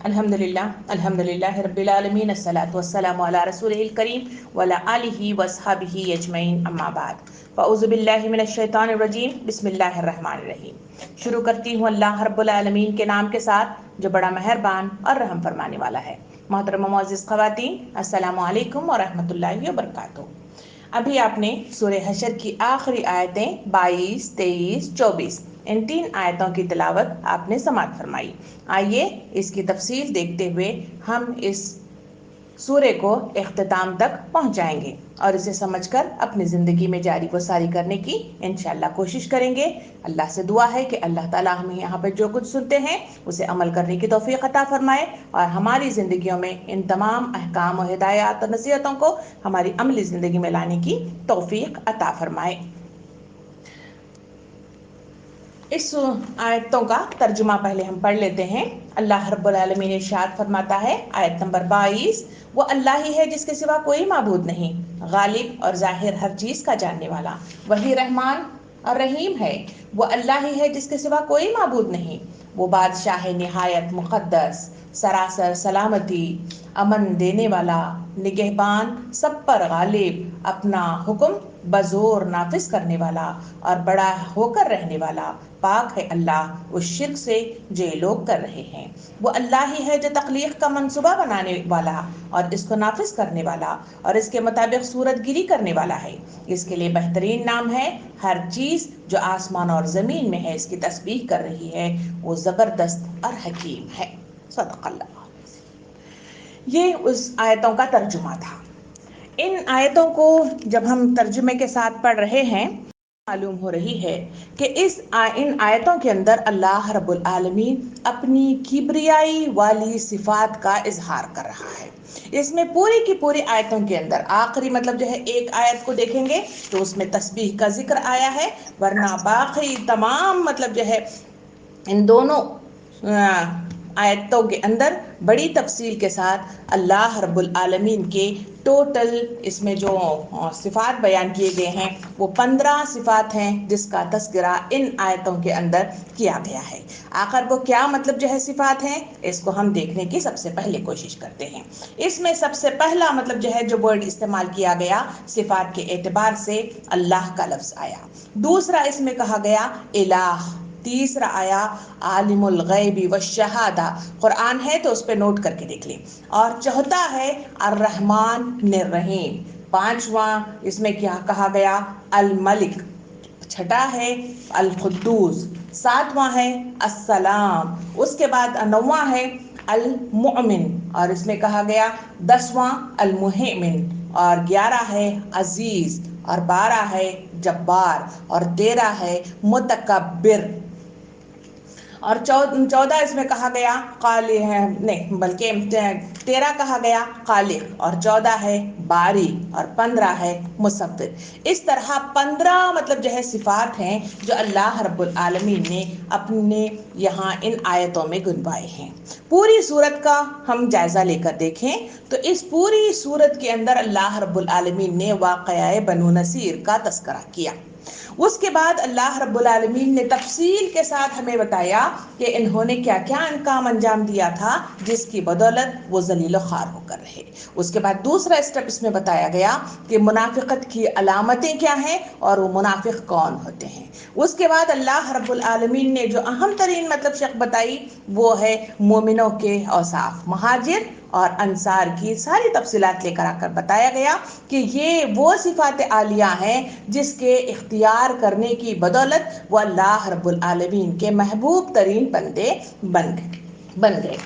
الحمدللہ رب العالمین الصلاۃ والسلام علی رسولہ الکریم وعلی آلہ وصحبہ اجمعین اما بعد فاعوذ باللہ من الشیطان الرجیم بسم اللہ الرحمن الرحیم۔ شروع کرتی ہوں اللہ رب العالمین کے نام کے ساتھ جو بڑا مہربان اور رحم فرمانے والا ہے۔ محترم معزز خواتین، السلام علیکم ورحمۃ اللہ وبرکاتہ۔ ابھی آپ نے سورہ حشر کی آخری آیتیں 22، 23، 24 ان 3 آیتوں کی تلاوت آپ نے سماعت فرمائی۔ آئیے اس کی تفصیل دیکھتے ہوئے ہم اس سورے کو اختتام تک پہنچائیں گے اور اسے سمجھ کر اپنی زندگی میں جاری و ساری کرنے کی انشاءاللہ کوشش کریں گے۔ اللہ سے دعا ہے کہ اللہ تعالیٰ ہمیں یہاں پر جو کچھ سنتے ہیں اسے عمل کرنے کی توفیق عطا فرمائے اور ہماری زندگیوں میں ان تمام احکام و ہدایات اور نصیحتوں کو ہماری عملی زندگی میں لانے کی توفیق عطا فرمائے۔ اس آیتوں کا ترجمہ پہلے ہم پڑھ لیتے ہیں۔ اللہ رب العالمین ارشاد فرماتا ہے، آیت نمبر 22، وہ اللہ ہی ہے جس کے سوا کوئی معبود نہیں، غالب اور ظاہر ہر چیز کا جاننے والا، وہی رحمان اور رحیم ہے۔ وہ اللہ ہی ہے جس کے سوا کوئی معبود نہیں، وہ بادشاہ نہایت مقدس، سراسر سلامتی، امن دینے والا، نگہبان، سب پر غالب، اپنا حکم بزور نافذ کرنے والا اور بڑا ہو کر رہنے والا۔ پاک ہے اللہ اس شرک سے جو یہ لوگ کر رہے ہیں۔ وہ اللہ ہی ہے جو تخلیق کا منصوبہ بنانے والا اور اس کو نافذ کرنے والا اور اس کے مطابق صورت گیری کرنے والا ہے۔ اس کے لیے بہترین نام ہے۔ ہر چیز جو آسمان اور زمین میں ہے اس کی تسبیح کر رہی ہے، وہ زبردست اور حکیم ہے۔ صدق اللہ۔ یہ اس آیتوں کا ترجمہ تھا۔ ان آیتوں کو جب ہم ترجمے کے ساتھ پڑھ رہے ہیں معلوم ہو رہی ہے کہ ان آیتوں کے اندر اللہ رب العالمین اپنی کبریائی والی صفات کا اظہار کر رہا ہے۔ اس میں پوری کی پوری آیتوں کے اندر آخری مطلب جو ہے ایک آیت کو دیکھیں گے تو اس میں تسبیح کا ذکر آیا ہے، ورنہ باقی تمام مطلب جو ہے ان دونوں آیتوں کے اندر بڑی تفصیل کے ساتھ اللہ رب العالمین کے ٹوٹل اس میں جو صفات بیان کیے گئے ہیں وہ 15 صفات ہیں جس کا تذکرہ ان آیتوں کے اندر کیا گیا ہے۔ آخر وہ کیا مطلب جو ہے صفات ہیں اس کو ہم دیکھنے کی سب سے پہلے کوشش کرتے ہیں۔ اس میں سب سے پہلا مطلب جو ہے جو ورڈ استعمال کیا گیا صفات کے اعتبار سے اللہ کا لفظ آیا۔ دوسرا اس میں کہا گیا الہ، تیسرا آیا عالم الغیب والشہادہ، قرآن ہے تو اس پہ نوٹ کر کے دیکھ لیں، اور چوتھا ہے الرحمن الرحیم، پانچواں اس میں کیا کہا گیا الملک، چھٹا ہے القدوس، ساتواں ہے السلام، اس کے بعد نواں ہے المؤمن، اور اس میں کہا گیا 10واں المہیمن، اور 11 ہے عزیز، اور 12 ہے جبار، اور 13 ہے متکبر، اور 14 اس میں کہا گیا خالق ہے، نہیں بلکہ 13 کہا گیا خالق، اور 14 ہے باری، اور 15 ہے مصور۔ اس طرح 15 مطلب جو ہے صفات ہیں جو اللہ رب العالمین نے اپنے یہاں ان آیتوں میں گنوائے ہیں۔ پوری سورت کا ہم جائزہ لے کر دیکھیں تو اس پوری سورت کے اندر اللہ رب العالمین نے واقعہ بنو نصیر کا تذکرہ کیا۔ اس کے بعد اللہ رب العالمین نے تفصیل کے ساتھ ہمیں بتایا کہ انہوں نے کیا کیا کام انجام دیا تھا جس کی بدولت وہ ذلیل و خوار ہو کر رہے۔ اس کے بعد دوسرا اسٹیپ اس میں بتایا گیا کہ منافقت کی علامتیں کیا ہیں اور وہ منافق کون ہوتے ہیں۔ اس کے بعد اللہ رب العالمین نے جو اہم ترین مطلب شق بتائی وہ ہے مومنوں کے اوصاف، مہاجر اور انصار کی ساری تفصیلات لے کر آ کر بتایا گیا کہ یہ وہ صفات عالیہ ہیں جس کے اختیار کرنے کی بدولت وہ اللہ رب العالمین کے محبوب ترین بندے بن گئے۔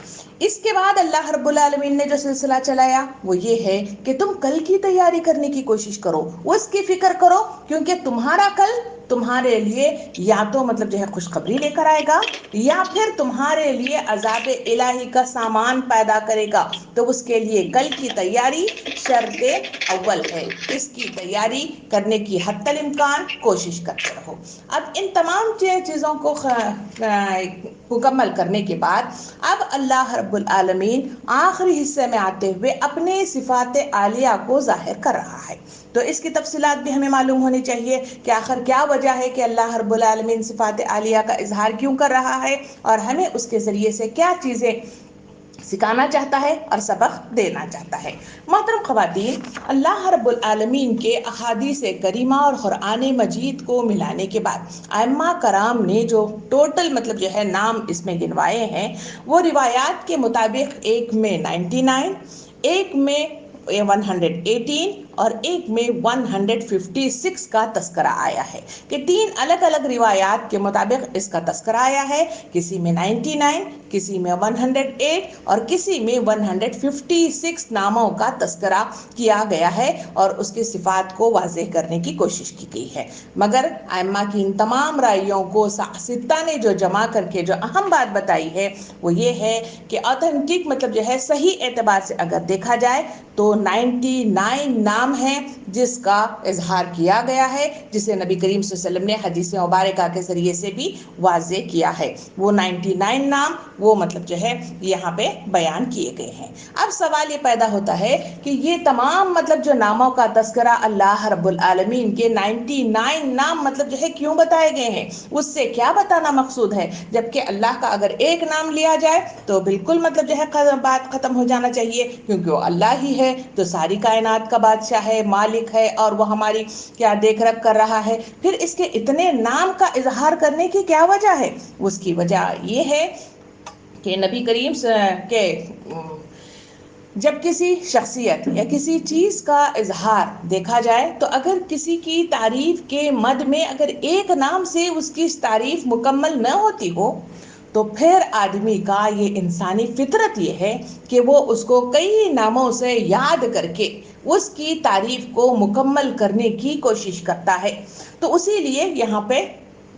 اس کے بعد اللہ رب العالمین نے جو سلسلہ چلایا وہ یہ ہے کہ تم کل کی تیاری کرنے کی کوشش کرو، اس کی فکر کرو، کیونکہ تمہارا کل تمہارے لیے یا تو مطلب جو ہے خوشخبری لے کر آئے گا یا پھر تمہارے لیے عذاب الہی کا سامان پیدا کرے گا، تو اس کے لیے کل کی تیاری شرط اول ہے۔ اس کی تیاری کرنے کی حتی الامکان کوشش کرتے رہو۔ اب ان تمام چیزوں کو مکمل کرنے کے بعد اب اللہ رب العالمین آخری حصے میں آتے ہوئے اپنے صفات عالیہ کو ظاہر کر رہا ہے۔ تو اس کی تفصیلات بھی ہمیں معلوم ہونی چاہیے کہ آخر کیا وجہ ہے کہ اللہ رب العالمین صفات عالیہ کا اظہار کیوں کر رہا ہے اور ہمیں اس کے ذریعے سے کیا چیزیں سکھانا چاہتا ہے اور سبق دینا چاہتا ہے۔ محترم خواتین، اللہ رب العالمین کے احادیث کریمہ اور قرآن مجید کو ملانے کے بعد ائمہ کرام نے جو ٹوٹل جو ہے نام اس میں گنوائے ہیں، وہ روایات کے مطابق ایک میں 99، ایک میں 118 اور ایک میں 156 کا تذکرہ آیا ہے، کہ 3 الگ الگ روایات کے مطابق اس کا تذکرہ آیا ہے، کسی میں 99، کسی میں 108 اور کسی میں 156 ناموں کا تذکرہ کیا گیا ہے اور اس کی صفات کو واضح کرنے کی کوشش کی گئی ہے۔ مگر ائمہ کی ان تمام رائیوں کو ستہ نے جو جمع کر کے جو اہم بات بتائی ہے وہ یہ ہے کہ آتھنٹک صحیح اعتبار سے اگر دیکھا جائے تو 99 نام ہیں جس کا اظہار کیا گیا ہے، جسے نبی کریم صلی اللہ علیہ وسلم نے حدیث مبارکہ کے ذریعے سے بھی واضح کیا ہے۔ وہ 99 نام وہ یہاں پہ بیان کیے گئے ہیں۔ اب سوال یہ پیدا ہوتا ہے کہ یہ تمام جو ناموں کا تذکرہ اللہ رب العالمین کے 99 نام کیوں بتائے گئے ہیں، اس سے کیا بتانا مقصود ہے؟ جبکہ اللہ کا اگر ایک نام لیا جائے تو بالکل بات ختم ہو جانا چاہیے، کیونکہ وہ اللہ ہی ہے تو ساری کائنات کا بادشاہ ہے، مالک ہے، اور وہ ہماری کیا دیکھ رکھ کر رہا ہے۔ پھر اس کے اتنے نام کا اظہار کرنے کی کیا وجہ ہے؟ اس کی وجہ یہ ہے کہ نبی کریم کے جب کسی شخصیت یا کسی چیز کا اظہار دیکھا جائے تو اگر کسی کی تعریف کے مد میں اگر ایک نام سے اس کی تعریف مکمل نہ ہوتی ہو تو پھر آدمی کا یہ انسانی فطرت یہ ہے کہ وہ اس کو کئی ناموں سے یاد کر کے اس کی تعریف کو مکمل کرنے کی کوشش کرتا ہے۔ تو اسی لیے یہاں پہ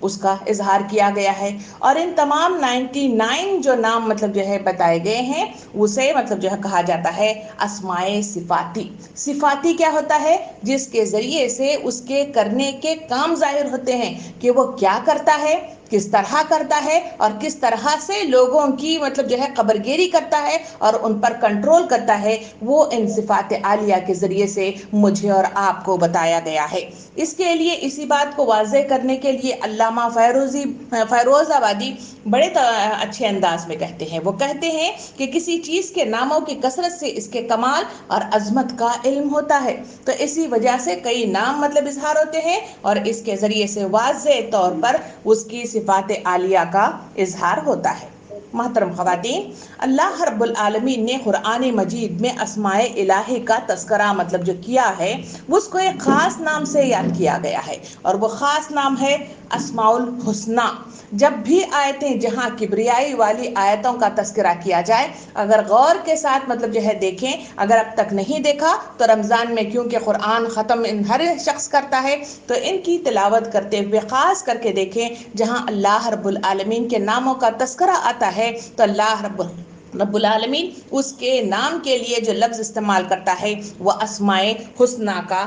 اس کا اظہار کیا گیا ہے، اور ان تمام 99 جو نام بتائے گئے ہیں اسے کہا جاتا ہے اسماء صفاتی۔ صفاتی کیا ہوتا ہے؟ جس کے ذریعے سے اس کے کرنے کے کام ظاہر ہوتے ہیں کہ وہ کیا کرتا ہے، کس طرح کرتا ہے، اور کس طرح سے لوگوں کی قبرگیری کرتا ہے اور ان پر کنٹرول کرتا ہے، وہ ان صفات عالیہ کے ذریعے سے مجھے اور آپ کو بتایا گیا ہے۔ اس کے لیے اسی بات کو واضح کرنے کے لیے علامہ فیروز آبادی بڑے اچھے انداز میں کہتے ہیں، وہ کہتے ہیں کہ کسی چیز کے ناموں کی کثرت سے اس کے کمال اور عظمت کا علم ہوتا ہے، تو اسی وجہ سے کئی نام اظہار ہوتے ہیں اور اس کے ذریعے سے واضح طور پر اس کی صفات عالیہ کا اظہار ہوتا ہے۔ محترم خواتین، اللہ رب العالمین نے قرآن مجید میں اسماء الہی کا تذکرہ جو کیا ہے اس کو ایک خاص نام سے یاد کیا گیا ہے، اور وہ خاص نام ہے اسماء الحسنی۔ جب بھی آیتیں جہاں کبریائی والی آیتوں کا تذکرہ کیا جائے، اگر غور کے ساتھ دیکھیں، اگر اب تک نہیں دیکھا تو رمضان میں کیونکہ قرآن ختم ہر شخص کرتا ہے تو ان کی تلاوت کرتے ہوئے خاص کر کے دیکھیں جہاں اللہ رب العالمین کے ناموں کا تذکرہ آتا ہے تو اللہ رب العالمین اس کے نام کے لیے جو لفظ استعمال کرتا ہے وہ اسماء حسنی کا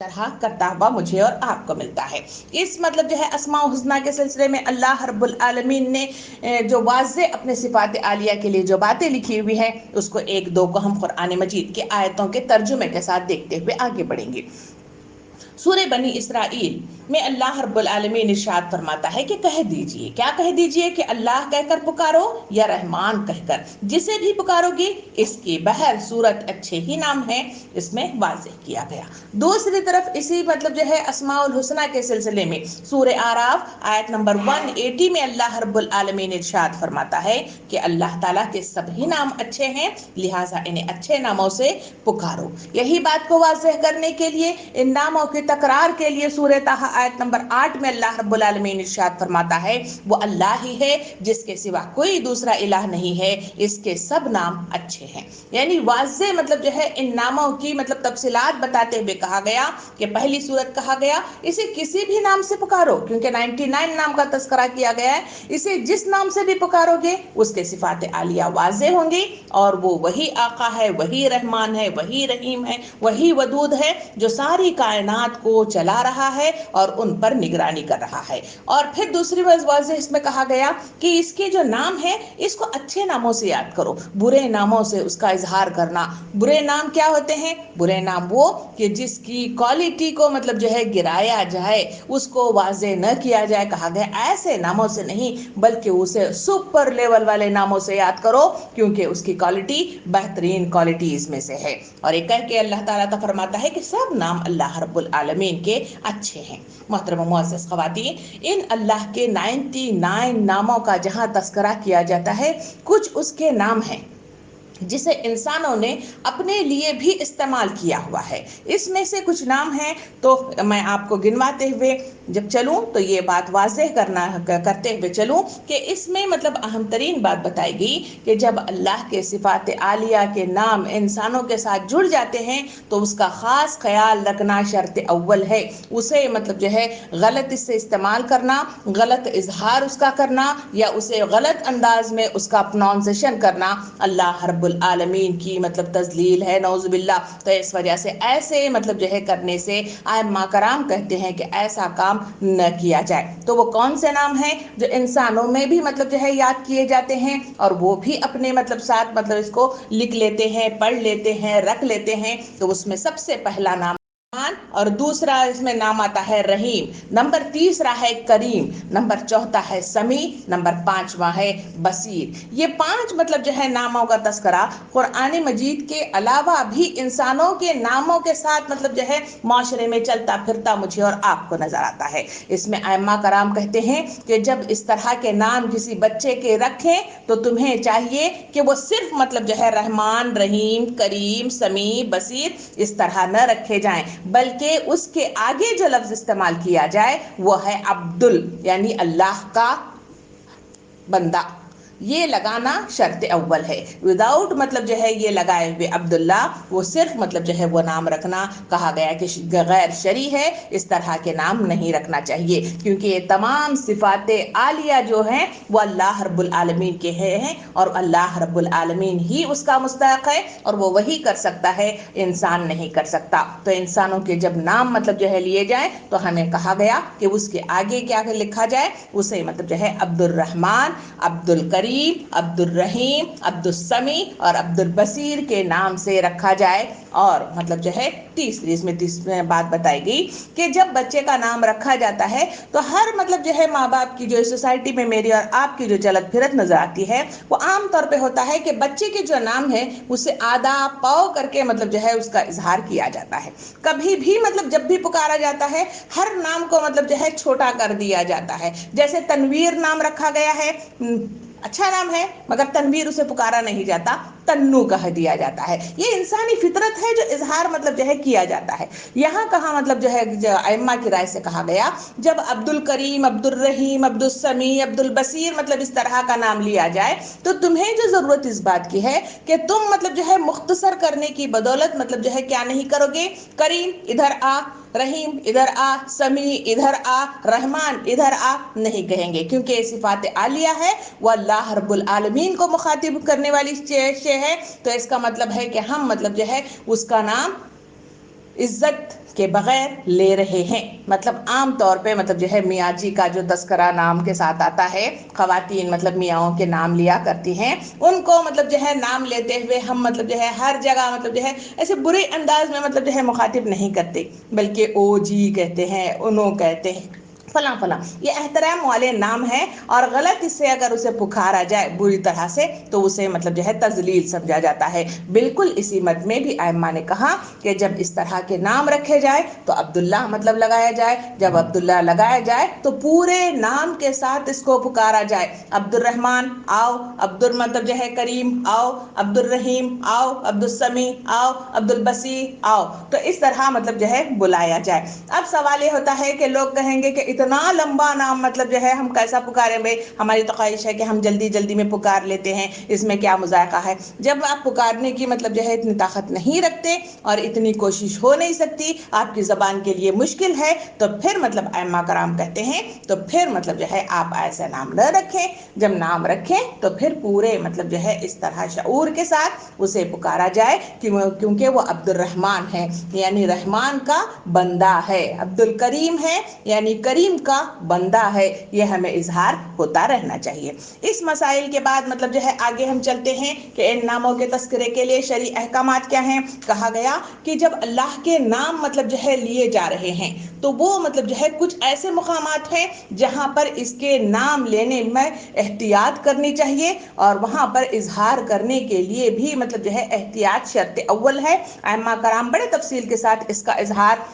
طرح کرتا ہوا مجھے اور آپ کو ملتا ہے۔ اس اسماء حسنی کے سلسلے میں اللہ رب العالمین نے جو واضح اپنے صفات عالیہ کے لیے جو باتیں لکھی ہوئی ہیں اس کو ایک دو کو ہم قرآن مجید کے آیتوں کے ترجمے کے ساتھ دیکھتے ہوئے آگے بڑھیں گے۔ سورہ بنی اسرائیل میں اللہ رب العالمین ارشاد فرماتا ہے کہ کہہ دیجئے، کیا کہہ دیجئے؟ کہ اللہ کہہ کر پکارو یا رحمان کہہ کر، جسے بھی پکارو گے اس کی بہر صورت اچھے ہی نام ہے، اس میں واضح کیا گیا۔ دوسری طرف اسی اسماء الحسنی کے سلسلے میں سورہ اعراف آیت نمبر 180 میں اللہ رب العالمین ارشاد فرماتا ہے کہ اللہ تعالیٰ کے سبھی نام اچھے ہیں، لہٰذا انہیں اچھے ناموں سے پکارو۔ یہی بات کو واضح کرنے کے لیے ان ناموں کی تکرار کے لیے سورہ طٰہٰ آیت نمبر 8 میں اللہ رب العالمین ارشاد فرماتا ہے وہ اللہ ہی ہے جس کے سوا کوئی دوسرا الہ نہیں ہے، اس کے سب نام اچھے ہیں۔ یعنی واضح ان ناموں کی تفصیلات بتاتے ہوئے کہا گیا کہ پہلی صورت کہا گیا اسے کسی بھی نام سے پکارو، کیونکہ 99 نام کا تذکرہ کیا گیا ہے، اسے جس نام سے بھی پکارو گے اس کے صفات عالیہ واضح ہوں گی، اور وہ وہی آقا ہے، وہی رحمان ہے، وہی رحیم ہے، وہی ودود ہے جو ساری کائنات کو چلا رہا ہے اور ان پر نگرانی کر رہا ہے۔ اور پھر دوسری واضح اس میں کہا گیا کہ اس کے جو نام ہے اس کو اچھے ناموں سے یاد کرو، برے ناموں سے اس کا اظہار کرنا۔ برے نام کیا ہوتے ہیں؟ برے نام وہ کہ جس کی کوالٹی کو مطلب جو ہے گرایا جائے، اس کو واضح نہ کیا جائے۔ کہا گیا ایسے ناموں سے نہیں بلکہ اسے سپر لیول والے ناموں سے یاد کرو، کیونکہ اس کی کوالٹی بہترین کوالٹیز میں سے ہے۔ اور ایک کہہ کے اللہ تعالیٰ تو فرماتا ہے کہ سب نام اللہ رب العالمین کے اچھے ہیں۔ محترم معزز خواتین، ان اللہ کے 99 ناموں کا جہاں تذکرہ کیا جاتا ہے، کچھ اس کے نام ہیں جسے انسانوں نے اپنے لیے بھی استعمال کیا ہوا ہے۔ اس میں سے کچھ نام ہیں تو میں آپ کو گنواتے ہوئے جب چلوں تو یہ بات واضح کرتے ہوئے چلوں کہ اس میں مطلب اہم ترین بات بتائی گئی کہ جب اللہ کے صفات عالیہ کے نام انسانوں کے ساتھ جڑ جاتے ہیں تو اس کا خاص خیال رکھنا شرط اول ہے۔ اسے مطلب جو ہے غلط اس سے استعمال کرنا، غلط اظہار اس کا کرنا یا اسے غلط انداز میں اس کا پروننسیشن کرنا اللہ رب العالمین کی مطلب تذلیل ہے، نعوذ باللہ۔ تو اس وجہ سے ایسے مطلب جو ہے کرنے سے ائمہ کرام کہتے ہیں کہ ایسا کام نہ کیا جائے۔ تو وہ کون سے نام ہیں جو انسانوں میں بھی مطلب جو ہے یاد کیے جاتے ہیں اور وہ بھی اپنے مطلب ساتھ مطلب اس کو لکھ لیتے ہیں، پڑھ لیتے ہیں، رکھ لیتے ہیں؟ تو اس میں سب سے پہلا نام اور دوسرا اس میں نام آتا ہے رحیم، نمبر تیسرا ہے کریم، نمبر چوتھا ہے سمیع، نمبر 5واں ہے بصیر۔ یہ 5 مطلب جو ہے ناموں کا تذکرہ قرآن مجید کے علاوہ بھی انسانوں کے ناموں کے ساتھ مطلب جو ہے معاشرے میں چلتا پھرتا مجھے اور آپ کو نظر آتا ہے۔ اس میں ائمہ کرام کہتے ہیں کہ جب اس طرح کے نام کسی بچے کے رکھیں تو تمہیں چاہیے کہ وہ صرف مطلب جو ہے رحمان، رحیم، کریم، سمیع، بصیر اس طرح نہ رکھے جائیں، بلکہ اس کے آگے جو لفظ استعمال کیا جائے وہ ہے عبدل، یعنی اللہ کا بندہ۔ یہ لگانا شرط اول ہے۔ وداؤٹ مطلب جو ہے یہ لگائے ہوئے عبداللہ، وہ صرف مطلب جو ہے وہ نام رکھنا کہا گیا کہ غیر شرعی ہے، اس طرح کے نام نہیں رکھنا چاہیے، کیونکہ یہ تمام صفات عالیہ جو ہیں وہ اللہ رب العالمین کے ہیں اور اللہ رب العالمین ہی اس کا مستحق ہے اور وہ وہی کر سکتا ہے، انسان نہیں کر سکتا۔ تو انسانوں کے جب نام مطلب جو ہے لیے جائیں تو ہمیں کہا گیا کہ اس کے آگے کیا لکھا جائے، اسے مطلب جو ہے عبد الرحمن، عبد الکریم، عبد الرحیم، عبد السمیع اور عبد البصیر کے نام سے رکھا جائے۔ اور مطلب جو ہے تیسری بات بتائی گئی کہ جب بچے کا نام رکھا جاتا ہے تو ہر مطلب جو ہے ماں باپ کی جو سوسائٹی میں میری اور آپ کی جو چلت پھرت نظر آتی ہے وہ عام طور پہ ہوتا ہے کہ بچے کے جو نام ہے اسے آدھا پاؤ کر کے مطلب جو ہے اس کا اظہار کیا جاتا ہے۔ کبھی بھی مطلب جب بھی پکارا جاتا ہے ہر نام کو مطلب جو ہے چھوٹا کر دیا جاتا ہے۔ جیسے تنویر نام رکھا گیا ہے، اچھا نام ہے مگر تنویر اسے پکارا نہیں جاتا، تنو کہہ دیا جاتا ہے۔ یہ انسانی فطرت ہے جو اظہار مطلب جو ہے کیا جاتا ہے۔ یہاں کہاں مطلب جو ہے ائمہ کی رائے سے کہا گیا جب عبد الکریم، عبد الرحیم، عبد السمیع، عبد البصیر مطلب اس طرح کا نام لیا جائے تو تمہیں جو ضرورت اس بات کی ہے کہ تم مطلب جو ہے مختصر کرنے کی بدولت مطلب جو ہے کیا نہیں کرو گے، کریم ادھر آ، رحیم ادھر آ، سمیع ادھر آ، رحمان ادھر آ نہیں کہیں گے، کیونکہ یہ صفات عالیہ ہے، وہ اللہ رب العالمین کو مخاطب کرنے والی شے ہے۔ تو اس کا مطلب ہے کہ ہم مطلب جو ہے اس کا نام عزت کے بغیر لے رہے ہیں۔ مطلب عام طور پہ مطلب جو ہے میاں جی کا جو تذکرہ نام کے ساتھ آتا ہے، خواتین مطلب میاں کے نام لیا کرتی ہیں، ان کو مطلب جو ہے نام لیتے ہوئے ہم مطلب جو ہے ہر جگہ مطلب جو ہے ایسے برے انداز میں مطلب جو ہے مخاطب نہیں کرتے، بلکہ او جی کہتے ہیں، انو کہتے ہیں، فلاں فلاں، یہ احترام والے نام ہیں اور غلط اس سے اگر اسے پکارا جائے بری طرح سے تو اسے مطلب جو ہے تذلیل سمجھا جاتا ہے۔ بالکل اسی مت میں بھی ائمہ نے کہا کہ جب اس طرح کے نام رکھے جائے تو عبداللہ مطلب لگایا جائے، جب عبداللہ لگایا جائے تو پورے نام کے ساتھ اس کو پکارا جائے، عبد الرحمن آؤ، مطلب جو ہے کریم آؤ، عبد الرحیم آؤ، عبد السمیع آؤ، عبد البصیر آؤ، تو اس طرح مطلب جو ہے بلایا جائے۔ اب سوال یہ ہوتا ہے کہ لوگ کہیں گے کہ اتنا لمبا نام مطلب جو ہے ہم کیسا پکاریں بھائی، ہماری تو خواہش ہے کہ ہم جلدی جلدی میں پکار لیتے ہیں، اس میں کیا مذائقہ ہے؟ جب آپ پکارنے کی مطلب جو ہے اتنی طاقت نہیں رکھتے اور اتنی کوشش ہو نہیں سکتی، آپ کی زبان کے لیے مشکل ہے، تو پھر مطلب ائمہ کرام کہتے ہیں تو پھر مطلب جو ہے آپ ایسا نام نہ رکھیں۔ جب نام رکھیں تو پھر پورے مطلب جو ہے اس طرح شعور کے ساتھ اسے پکارا جائے کیونکہ وہ عبد الرحمن ہے، یعنی رحمان کا بندہ ہے، عبد الکریم ہے یعنی کریم کا بندہ ہے، یہ ہمیں اظہار ہوتا رہنا چاہیے۔ اس مسائل کے بعد مطلب جو ہے آگے ہم چلتے ہیں کہ ان ناموں کے تذکرے کے لیے شرعی احکامات کیا ہیں۔ کہا گیا کہ جب اللہ کے نام مطلب جو ہے لیے جا رہے ہیں تو وہ مطلب جو ہے کچھ ایسے مقامات ہیں جہاں پر اس کے نام لینے میں احتیاط کرنی چاہیے، اور وہاں پر اظہار کرنے کے لیے بھی مطلب جو ہے احتیاط شرط اول ہے۔ ائمہ کرام بڑے تفصیل کے ساتھ اس کا اظہار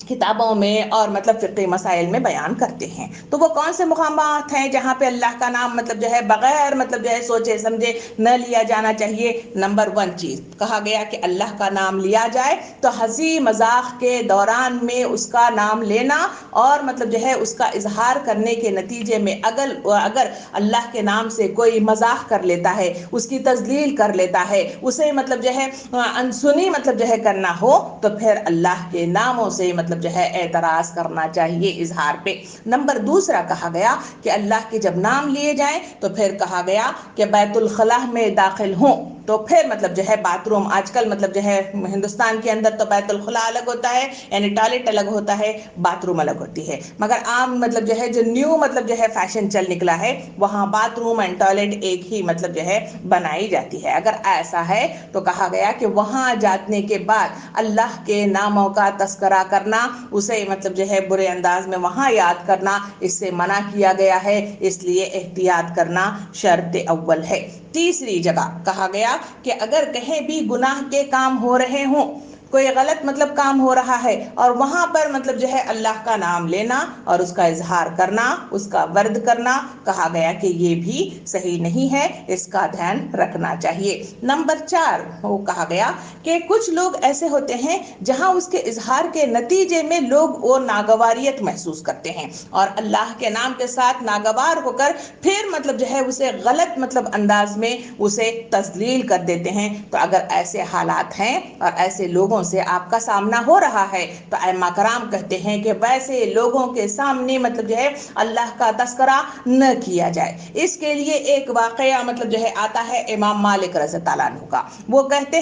کتابوں میں اور مطلب فقہی مسائل میں بیان کرتے ہیں۔ تو وہ کون سے مقامات ہیں جہاں پہ اللہ کا نام مطلب جو ہے بغیر مطلب جو ہے سوچے سمجھے نہ لیا جانا چاہیے؟ نمبر 1 چیز کہا گیا کہ اللہ کا نام لیا جائے تو ہنسی مذاق کے دوران میں اس کا نام لینا اور مطلب جو ہے اس کا اظہار کرنے کے نتیجے میں اگر اللہ کے نام سے کوئی مذاق کر لیتا ہے، اس کی تذلیل کر لیتا ہے، اسے مطلب جو ہے انسنی مطلب جو ہے کرنا ہو، تو پھر اللہ کے ناموں سے مطلب جو ہے اعتراض کرنا چاہیے اظہار پہ۔ نمبر 2 کہا گیا کہ اللہ کے جب نام لیے جائیں تو پھر کہا گیا کہ بیت الخلاء میں داخل ہوں تو پھر مطلب جو ہے باتھ روم، آج کل مطلب جو ہے ہندوستان کے اندر تو بیت الخلاء الگ ہوتا ہے، یعنی ٹوائلٹ الگ ہوتا ہے، باتھ روم الگ ہوتی ہے، مگر عام مطلب جو ہے جو نیو مطلب جو ہے فیشن چل نکلا ہے وہاں باتھ روم اینڈ ٹوائلٹ ایک ہی مطلب جو ہے بنائی جاتی ہے۔ اگر ایسا ہے تو کہا گیا کہ وہاں جانے کے بعد اللہ کے ناموں کا تذکرہ کرنا، اسے مطلب جو ہے برے انداز میں وہاں یاد کرنا، اس سے منع کیا گیا ہے، اس لیے احتیاط کرنا شرط اول ہے۔ تیسری جگہ کہا گیا کہ اگر کہیں بھی گناہ کے کام ہو رہے ہوں، کوئی غلط مطلب کام ہو رہا ہے اور وہاں پر مطلب جو ہے اللہ کا نام لینا اور اس کا اظہار کرنا، اس کا ورد کرنا، کہا گیا کہ یہ بھی صحیح نہیں ہے، اس کا دھیان رکھنا چاہیے۔ نمبر 4 وہ کہا گیا کہ کچھ لوگ ایسے ہوتے ہیں جہاں اس کے اظہار کے نتیجے میں لوگ وہ ناگواریت محسوس کرتے ہیں اور اللہ کے نام کے ساتھ ناگوار ہو کر پھر مطلب جو ہے اسے غلط مطلب انداز میں اسے تذلیل کر دیتے ہیں۔ تو اگر ایسے حالات ہیں اور ایسے لوگوں سے آپ کا سامنا ہو رہا ہے تو ائمہ کرام کہتے ہیں کہ ویسے لوگوں کے سامنے مطلب جو ہے اللہ کا تذکرہ نہ کیا جائے۔ اس کے لیے ایک واقعہ مطلب جو ہے آتا ہے امام مالک رضی اللہ عنہ کا۔ وہ کہتے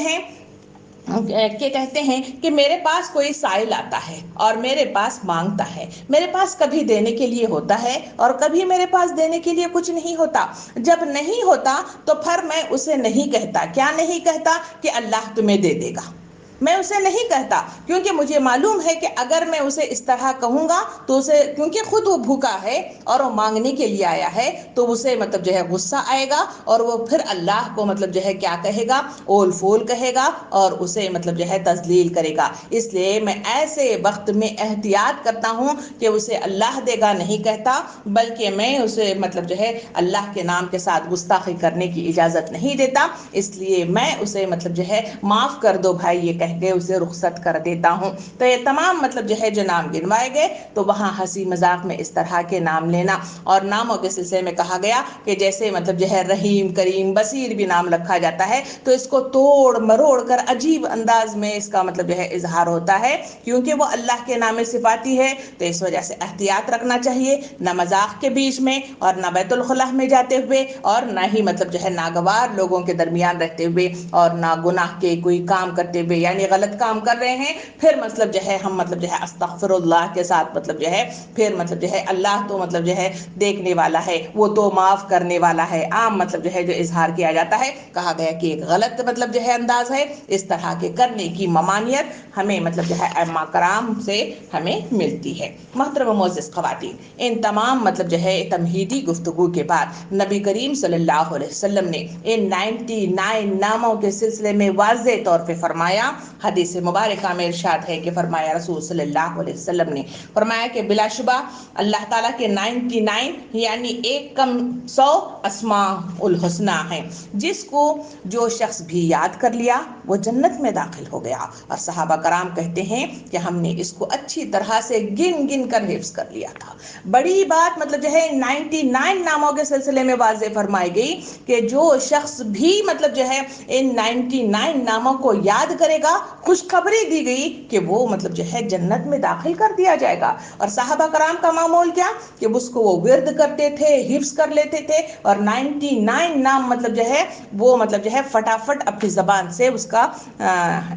ہیں کہ میرے پاس کوئی سائل آتا ہے اور میرے پاس مانگتا ہے، میرے پاس کبھی دینے کے لیے ہوتا ہے اور کبھی میرے پاس دینے کے لیے کچھ نہیں ہوتا۔ جب نہیں ہوتا تو پھر میں اسے نہیں کہتا، کیا نہیں کہتا؟ کہ اللہ تمہیں دے دے گا۔ میں اسے نہیں کہتا کیونکہ مجھے معلوم ہے کہ اگر میں اسے اس طرح کہوں گا تو اسے، کیونکہ خود وہ بھوکا ہے اور وہ مانگنے کے لیے آیا ہے، تو اسے مطلب جو ہے غصہ آئے گا اور وہ پھر اللہ کو مطلب جو ہے کیا کہے گا؟ اول فول کہے گا اور اسے مطلب جو ہے تذلیل کرے گا۔ اس لیے میں ایسے وقت میں احتیاط کرتا ہوں کہ اسے اللہ دے گا نہیں کہتا، بلکہ میں اسے مطلب جو ہے اللہ کے نام کے ساتھ گستاخی کرنے کی اجازت نہیں دیتا، اس لیے میں اسے مطلب جو ہے معاف کر دو بھائی یہ کہہ کے اسے رخصت کر دیتا ہوں۔ تو یہ تمام مطلب جو ہے جو نام گنوائے گئے تو وہاں ہنسی مذاق میں اس طرح کے نام لینا، اور ناموں کے سلسلے میں کہا گیا کہ جیسے مطلب جو ہے رحیم، کریم، بصیر بھی نام رکھا جاتا ہے تو اس کو توڑ مروڑ کر عجیب انداز میں اس کا مطلب جو ہے اظہار ہوتا ہے، کیونکہ وہ اللہ کے نام صفاتی ہے، تو اس وجہ سے احتیاط رکھنا چاہیے، نہ مذاق کے بیچ میں اور نہ بیت الخلاء میں جاتے ہوئے اور نہ ہی مطلب جو ہے ناگوار لوگوں کے درمیان رہتے ہوئے اور نہ گناہ کے کوئی کام کرتے ہوئے، یعنی غلط کام کر رہے ہیں پھر مطلب جو ہے ہم مطلب جو ہے استغفر اللہ کے ساتھ مطلب جو ہے پھر مطلب جو ہے اللہ تو مطلب جو ہے دیکھنے والا ہے، وہ تو معاف کرنے والا ہے، عام مطلب جو ہے جو اظہار کیا جاتا ہے، کہا گیا کہ ایک غلط مطلب جو ہے انداز ہے، اس طرح کے کرنے کی ممانعت ہمیں مطلب جو ہے ائمہ کرام سے ہمیں ملتی ہے۔ محترم و معزز خواتین، ان تمام مطلب جو ہے تمہیدی گفتگو کے بعد نبی کریم صلی اللہ علیہ وسلم نے ان 99 ناموں کے سلسلے میں واضح طور پہ فرمایا حدیث مبارکہ میں ارشاد ہے کہ فرمایا رسول صلی اللہ علیہ وسلم نے فرمایا کہ بلا شبہ اللہ تعالیٰ کے 99 یعنی ایک کم 100 اسماء الحسنہ ہیں، جس کو جو شخص بھی یاد کر لیا وہ جنت میں داخل ہو گیا۔ اور صحابہ کرام کہتے ہیں کہ ہم نے اس کو اچھی طرح سے گن گن کر حفظ کر لیا تھا۔ بڑی بات مطلب جو ہے 99 ناموں کے سلسلے میں واضح فرمائی گئی کہ جو شخص بھی مطلب جو ہے ان 99 ناموں کو یاد کرے گا، خوشخبری دی گئی کہ وہ مطلب جو ہے جنت میں داخل کر دیا جائے گا۔ اور صحابہ کرام کا معمول کیا کہ اس کو وہ ورد کرتے تھے، حفظ کر لیتے تھے، اور 99 نام مطلب جو ہے وہ مطلب جو ہے فٹافٹ اپنی زبان سے اس کا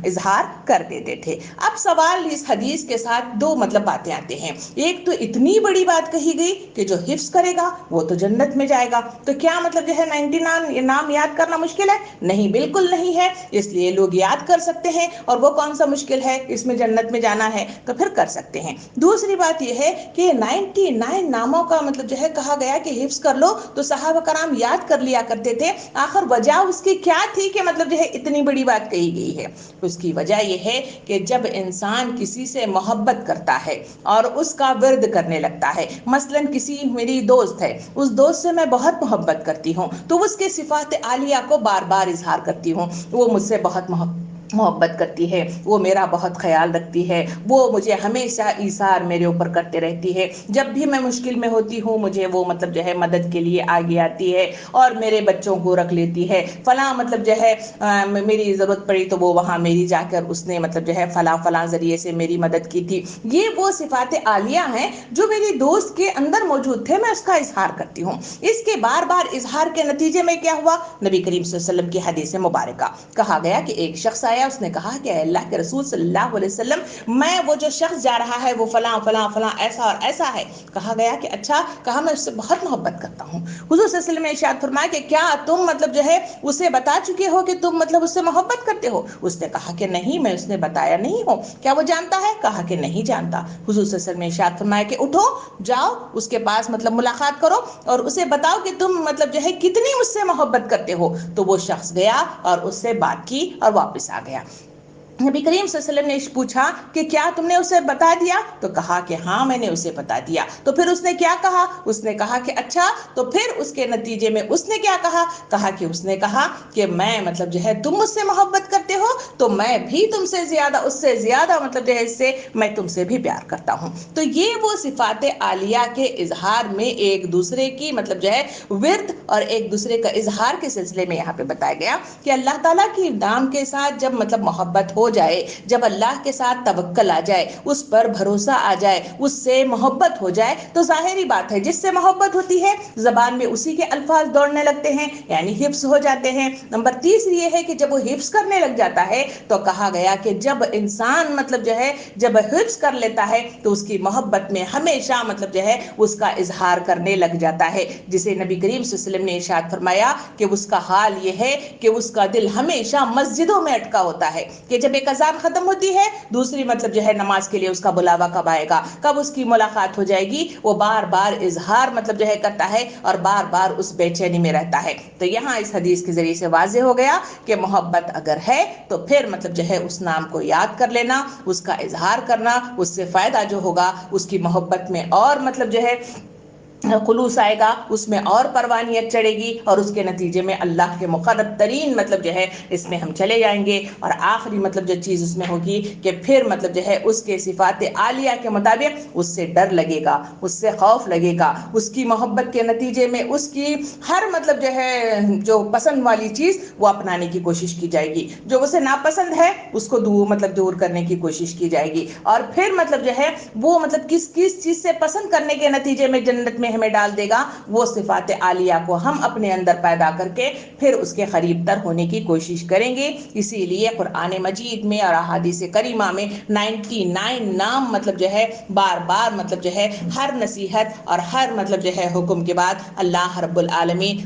اظہار کر دیتے تھے۔ اب سوال اس حدیث کے ساتھ دو مطلب باتیں آتے ہیں۔ ایک تو اتنی بڑی بات کہی گئی کہ جو حفظ کرے گا وہ تو جنت میں جائے گا، تو کیا مطلب جو ہے 99 نام یاد کرنا مشکل ہے؟ نہیں، بالکل نہیں ہے۔ اس لیے لوگ یاد کر سکتے ہیں، اور وہ کون سا مشکل ہے، اس میں جنت میں جانا ہے تو پھر کر سکتے ہیں۔ دوسری بات یہ ہے کہ 99 ناموں کا مطلب جو ہے کہا گیا کہ حفظ کر لو، تو صحابہ کرام یاد کر لیا کرتے تھے۔ آخر وجہ اس کی کیا تھی کہ مطلب جو ہے اتنی بڑی بات کہی گئی ہے؟ اس کی وجہ یہ ہے کہ جب انسان کسی سے محبت کرتا ہے اور اس کا ورد کرنے لگتا ہے، مثلا کسی میری دوست ہے، اس دوست سے میں بہت محبت کرتی ہوں تو اس کے صفات عالیہ کو بار بار اظہار کرتی ہوں، وہ مجھ سے بہت محبت کرتی ہے، وہ میرا بہت خیال رکھتی ہے، وہ مجھے ہمیشہ ایثار میرے اوپر کرتے رہتی ہے، جب بھی میں مشکل میں ہوتی ہوں مجھے وہ مطلب جو ہے مدد کے لیے آگے آتی ہے، اور میرے بچوں کو رکھ لیتی ہے، فلاں مطلب جو ہے میری ضرورت پڑی تو وہ وہاں میری جا کر اس نے مطلب جو ہے فلاں ذریعے سے میری مدد کی تھی۔ یہ وہ صفات عالیہ ہیں جو میری دوست کے اندر موجود تھے، میں اس کا اظہار کرتی ہوں۔ اس کے بار بار اظہار کے نتیجے میں کیا ہوا؟ نبی کریم صلی اللہ علیہ وسلم کی حدیث مبارکہ کہا گیا کہ ایک شخص آیا، اس نے کہا کہ اے اللہ کے رسول صلی اللہ علیہ وسلم، میں وہ جو شخص جا رہا ہے وہ فلاں فلاں فلاں ایسا اور ایسا ہے۔ کہا گیا کہ اچھا، کہا میں اس سے بہت محبت کرتا ہوں۔ حضور صلی اللہ علیہ وسلم نے ارشاد فرمایا کہ کیا تم مطلب جو ہے اسے بتا چکے ہو کہ تم مطلب اس سے محبت کرتے ہو؟ اس نے کہا کہ نہیں، میں اس نے بتایا نہیں ہوں۔ کیا وہ جانتا ہے؟ کہا کہ نہیں جانتا۔ حضور صلی اللہ علیہ وسلم نے ارشاد فرمایا کہ اٹھو، جاؤ اس کے پاس مطلب ملاقات کرو اور اسے بتاؤ کہ تم مطلب جو ہے کتنی مجھ سے محبت کرتے ہو۔ تو وہ شخص گیا اور اس سے بات کی اور واپس آ گیا۔ نبی کریم صلی اللہ علیہ وسلم نے پوچھا کہ کیا تم نے اسے بتا دیا؟ تو کہا کہ ہاں میں نے اسے بتا دیا۔ تو پھر اس نے کیا کہا؟ اس نے کہا کہ اچھا، تو پھر اس کے نتیجے میں اس نے کیا کہا؟ کہا کہ اس نے کہا کہ میں مطلب جو ہے تم مجھ سے محبت کرتے ہو تو میں بھی تم سے زیادہ، اس سے زیادہ مطلب جو ہے اس سے میں تم سے بھی پیار کرتا ہوں۔ تو یہ وہ صفات عالیہ کے اظہار میں ایک دوسرے کی مطلب جو ہے ورد اور ایک دوسرے کا اظہار کے سلسلے میں یہاں پہ بتایا گیا کہ اللہ تعالیٰ کی نام کے ساتھ جب مطلب محبت ہو جائے، جب اللہ کے ساتھ توکل آ جائے، اس پر بھروسہ آ جائے، اس سے محبت ہو جائے، تو ظاہری بات ہے جس سے محبت ہوتی ہے زبان میں اسی کے الفاظ دوڑنے لگتے ہیں، یعنی حفظ ہو جاتے ہیں۔ نمبر تیسری یہ ہے کہ جب وہ حفظ کرنے لگ جاتا ہے تو کہا گیا کہ جب انسان مطلب جو ہے جب حفظ کر لیتا ہے تو اس کی محبت میں ہمیشہ مطلب جو ہے اس کا اظہار کرنے لگ جاتا ہے، جسے نبی کریم صلی اللہ علیہ وسلم نے ارشاد فرمایا کہ اس کا حال یہ ہے کہ اس کا دل ہمیشہ مسجدوں میں اٹکا ہوتا ہے کہ جب ایک اذان ختم ہوتی ہے دوسری مطلب جو ہے نماز کے لیے اس کا بلاوا کب آئے گا، کب اس کی ملاقات ہو جائے گی، وہ بار بار اظہار مطلب جو ہے کرتا ہے اور بار بار اس بے چینی میں رہتا ہے۔ تو یہاں اس حدیث کے ذریعے سے واضح ہو گیا کہ محبت اگر ہے تو پھر مطلب جو ہے اس نام کو یاد کر لینا، اس کا اظہار کرنا، اس سے فائدہ جو ہوگا اس کی محبت میں اور مطلب جو ہے خلوص آئے گا، اس میں اور پروانیت چڑھے گی، اور اس کے نتیجے میں اللہ کے مقرب ترین مطلب جو ہے اس میں ہم چلے جائیں گے۔ اور آخری مطلب جو چیز اس میں ہوگی کہ پھر مطلب جو ہے اس کے صفات عالیہ کے مطابق اس سے ڈر لگے گا، اس سے خوف لگے گا، اس کی محبت کے نتیجے میں اس کی ہر مطلب جو ہے جو پسند والی چیز وہ اپنانے کی کوشش کی جائے گی، جو اسے ناپسند ہے اس کو دور کرنے کی کوشش کی جائے گی، اور پھر مطلب جو ہے وہ مطلب کس چیز سے پسند کرنے کے نتیجے میں جنت میں ہمیں ڈال دے گا، وہ صفات عالیہ کو ہم اپنے اندر پیدا کر کے پھر اس کے قریب تر ہونے کی کوشش کریں گے۔ اسی لیے قرآن مجید میں اور احادیث کریمہ میں 99 نام مطلب جو ہے بار بار مطلب جو ہے ہر نصیحت اور ہر مطلب جو ہے حکم کے بعد اللہ رب العالمین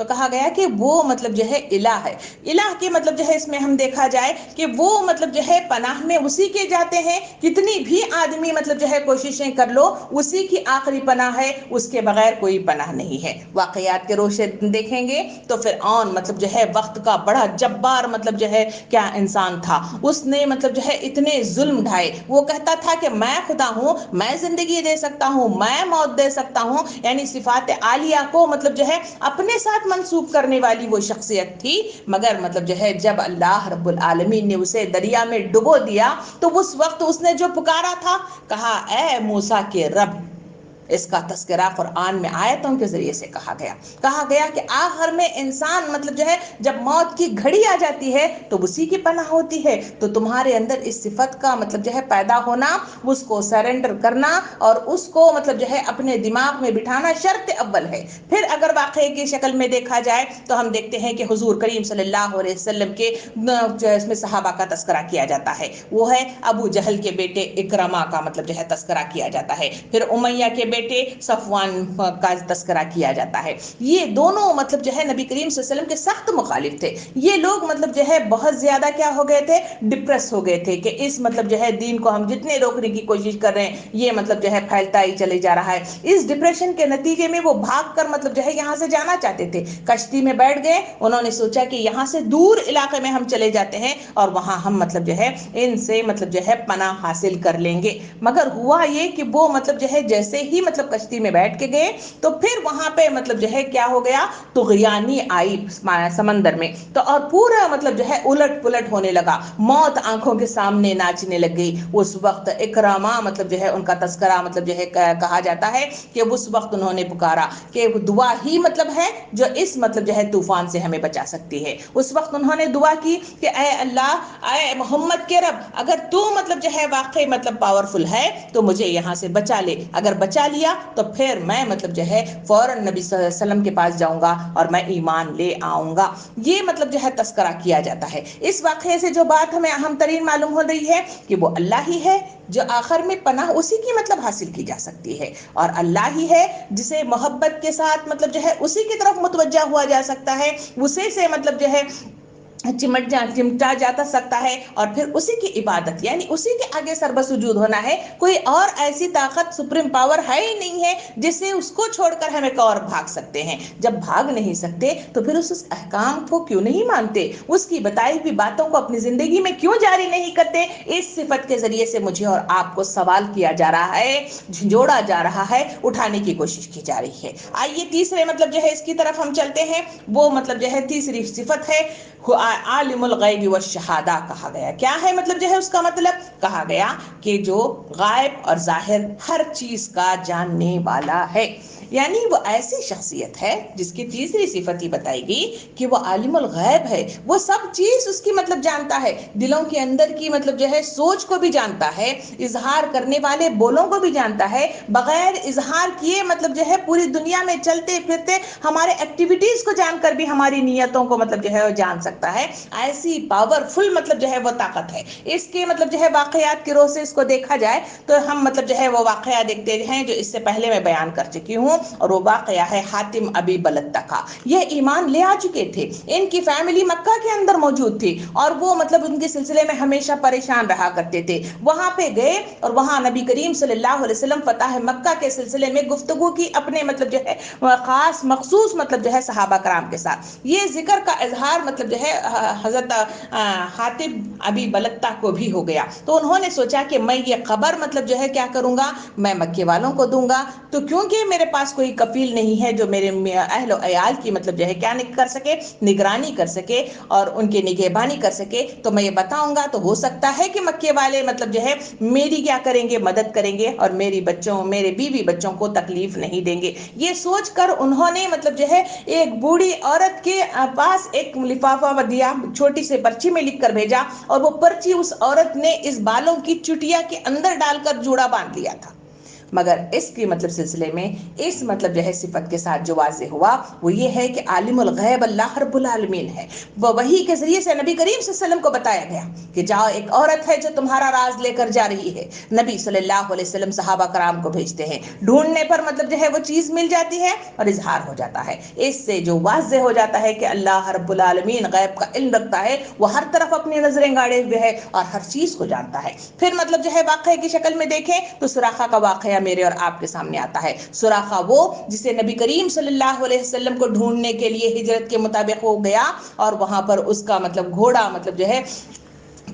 تو کہا گیا کہ وہ مطلب جو ہے الہ ہے. الہ کے مطلب جو ہے اس میں ہم دیکھا جائے کہ وہ مطلب جو ہے پناہ میں اسی کے جاتے ہیں. کتنی بھی آدمی مطلب جو ہے کوششیں کر لو اسی کی آخری پناہ ہے, اس کے بغیر کوئی پناہ نہیں ہے. واقعات کے روشن دیکھیں گے تو فرعون مطلب جو ہے وقت کا بڑا جبار مطلب جو ہے کیا انسان تھا. اس نے مطلب جو ہے اتنے ظلم ڈھائے. وہ کہتا تھا کہ میں خدا ہوں, میں زندگی دے سکتا ہوں, میں موت دے سکتا ہوں. یعنی صفات عالیہ کو مطلب جو ہے اپنے ساتھ منسوب کرنے والی وہ شخصیت تھی. مگر مطلب جو ہے جب اللہ رب العالمین نے اسے دریا میں ڈبو دیا تو اس وقت اس نے جو پکارا تھا, کہا اے موسیٰ کے رب. اس کا تذکرہ قرآن میں آیتوں کے ذریعے سے کہا گیا کہ آخر میں انسان مطلب جو ہے جب موت کی گھڑی آ جاتی ہے تو اسی کی پناہ ہوتی ہے. تو تمہارے اندر اس صفت کا مطلب جو ہے پیدا ہونا, اس کو سرنڈر کرنا اور اس کو مطلب جو ہے اپنے دماغ میں بٹھانا شرط اول ہے. پھر اگر واقعے کی شکل میں دیکھا جائے تو ہم دیکھتے ہیں کہ حضور کریم صلی اللہ علیہ وسلم کے اس میں صحابہ کا تذکرہ کیا جاتا ہے. وہ ہے ابو جہل کے بیٹے اکرما کا مطلب جو ہے تذکرہ کیا جاتا ہے. پھر امیہ کے بیٹے صفوان کا تذکرہ کیا جاتا ہے. یہ دونوں مطلب جو ہے نبی کریم صلی اللہ علیہ وسلم کے سخت مخالف تھے. یہ لوگ مطلب جو ہے بہت زیادہ کیا ہو گئے تھے, ڈپریس ہو گئے تھے کہ اس مطلب جو ہے دین کو ہم جتنے روکنے کی کوشش کر رہے ہیں یہ مطلب جو ہے پھیلتا ہی چلے جا رہا ہے. اس ڈپریشن کے نتیجے میں وہ بھاگ کر مطلب جو ہے یہاں سے جانا چاہتے تھے. کشتی میں بیٹھ گئے, انہوں نے سوچا کہ یہاں سے دور علاقے میں ہم چلے جاتے ہیں اور وہاں ہم مطلب جو ہے ان سے مطلب جو ہے پناہ حاصل کر لیں گے. مگر ہوا یہ کہ وہ مطلب جو ہے جیسے ہی مطلب کشتی میں بیٹھ کے گئے تو پھر وہاں پہ مطلب جو ہے کیا ہو گیا, طغیانی آئی سمندر میں. تو اور پورا مطلب جو ہے الٹ پلٹ ہونے لگا, موت آنکھوں کے سامنے ناچنے لگ گئی. اس وقت اکرما مطلب جو ہے ان کا تذکرہ مطلب جو ہے کہا جاتا ہے کہ اس وقت انہوں نے پکارا کہ دعا ہی مطلب ہے جو اس مطلب جو ہے طوفان سے ہمیں بچا سکتی ہے. اس وقت انہوں نے دعا کی کہ اے اللہ, اے محمد کے رب, اگر تو مطلب جو ہے واقعی مطلب پاورفل ہے تو مجھے یہاں سے بچا لے. اگر بچا لیا تو پھر میں مطلب جو ہے فوراً نبی صلی اللہ علیہ وسلم کے پاس جاؤں گا اور میں ایمان لے آؤں گا. یہ مطلب جو ہے تذکرہ کیا جاتا ہے. اس واقعے سے جو بات ہمیں اہم ترین معلوم ہو رہی ہے کہ وہ اللہ ہی ہے جو آخر میں پناہ اسی کی مطلب حاصل کی جا سکتی ہے, اور اللہ ہی ہے جسے محبت کے ساتھ مطلب جو ہے اسی کی طرف متوجہ ہوا جا سکتا ہے, اسی سے مطلب جو ہے چمٹا جاتا سکتا ہے, اور پھر اسی کی عبادت یعنی اسی کے آگے سربسجود ہونا ہے. کوئی اور ایسی طاقت سپریم پاور ہے ہی نہیں ہے جس سے اس کو چھوڑ کر ہمیں اور بھاگ سکتے ہیں. جب بھاگ نہیں سکتے تو پھر اس احکام کو کیوں نہیں مانتے, اس کی بتائی ہوئی باتوں کو اپنی زندگی میں کیوں جاری نہیں کرتے. اس صفت کے ذریعے سے مجھے اور آپ کو سوال کیا جا رہا ہے, جھنجھوڑا جا رہا ہے, اٹھانے کی کوشش کی جا رہی ہے. آئیے تیسرے مطلب جو ہے اس کی طرف ہم چلتے ہیں. وہ مطلب جو ہے تیسری صفت ہے عالم الغیب والشہادہ کہا گیا. کیا ہے مطلب جو ہے اس کا مطلب, کہا گیا کہ جو غائب اور ظاہر ہر چیز کا جاننے والا ہے. یعنی وہ ایسی شخصیت ہے جس کی تیسری صفت ہی بتائی گئی کہ وہ عالم الغیب ہے. وہ سب چیز اس کی مطلب جانتا ہے, دلوں کے اندر کی مطلب جو ہے سوچ کو بھی جانتا ہے, اظہار کرنے والے بولوں کو بھی جانتا ہے, بغیر اظہار کیے مطلب جو ہے پوری دنیا میں چلتے پھرتے ہمارے ایکٹیویٹیز کو جان کر بھی ہماری نیتوں کو مطلب جو ہے وہ جان سکتا ہے. ایسی پاورفل مطلب جو ہے وہ طاقت ہے. اس کے مطلب جو ہے واقعات کی روح سے اس کو دیکھا جائے تو ہم مطلب جو ہے وہ واقعہ دیکھتے ہیں جو اس سے پہلے میں بیان کر چکی ہوں, اور وہ واقعہ ہے حاتم ابی بلتہ کا. یہ ایمان لے آ چکے تھے, ان کی فیملی مکہ کے اندر موجود تھی, اور وہ مطلب ان کے سلسلے میں ہمیشہ پریشان رہا کرتے تھے. وہاں پہ گئے اور وہاں نبی کریم صلی اللہ علیہ وسلم فتح مکہ کے سلسلے میں گفتگو کی اپنے مطلب جو ہے خاص مخصوص مطلب جو ہے صحابہ کرام کے ساتھ. یہ ذکر کا اظہار مطلب جو ہے حضرت حاتم ابی بلتہ کو بھی ہو گیا. تو انہوں نے سوچا کہ میں یہ خبر مطلب جو ہے کیا کروں گا, میں مکے والوں کو دوں گا. تو کیونکہ میرے پاس کوئی کفیل نہیں ہے جو میرے اہل و عیال کی مطلب جو ہے کیا کر سکے, نگرانی کر سکے اور ان کی نگہبانی کر سکے, تو میں یہ بتاؤں گا تو ہو سکتا ہے کہ مکے والے مطلب جو ہے میری کیا کریں گے, مدد کریں گے, اور میرے بیوی بچوں کو تکلیف نہیں دیں گے. یہ سوچ کر انہوں نے مطلب جو ہے ایک بوڑھی عورت کے پاس ایک لفافہ دیا, چھوٹی سے پرچی میں لکھ کر بھیجا, اور وہ پرچی اس عورت نے اس بالوں کی چٹیا کے اندر ڈال کر جوڑا باندھ لیا تھا. مگر اس کی مطلب سلسلے میں اس مطلب جو ہے صفت کے ساتھ جو واضح ہوا وہ یہ ہے کہ عالم الغیب اللہ رب العالمین ہے. وہ وحی کے ذریعے سے نبی کریم صلی اللہ علیہ وسلم کو بتایا گیا کہ جاؤ ایک عورت ہے جو تمہارا راز لے کر جا رہی ہے. نبی صلی اللہ علیہ وسلم صحابہ کرام کو بھیجتے ہیں, ڈھونڈنے پر مطلب جو ہے وہ چیز مل جاتی ہے اور اظہار ہو جاتا ہے. اس سے جو واضح ہو جاتا ہے کہ اللہ رب العالمین غیب کا علم رکھتا ہے, وہ ہر طرف اپنی نظریں گاڑے ہوئے ہے اور ہر چیز کو جانتا ہے. پھر مطلب جو ہے واقعے کی شکل میں دیکھیں تو سراخا کا واقعہ میرے اور آپ کے سامنے آتا ہے. سراخا وہ جسے نبی کریم صلی اللہ علیہ وسلم کو ڈھونڈنے کے لیے ہجرت کے مطابق ہو گیا اور وہاں پر اس کا مطلب گھوڑا مطلب جو ہے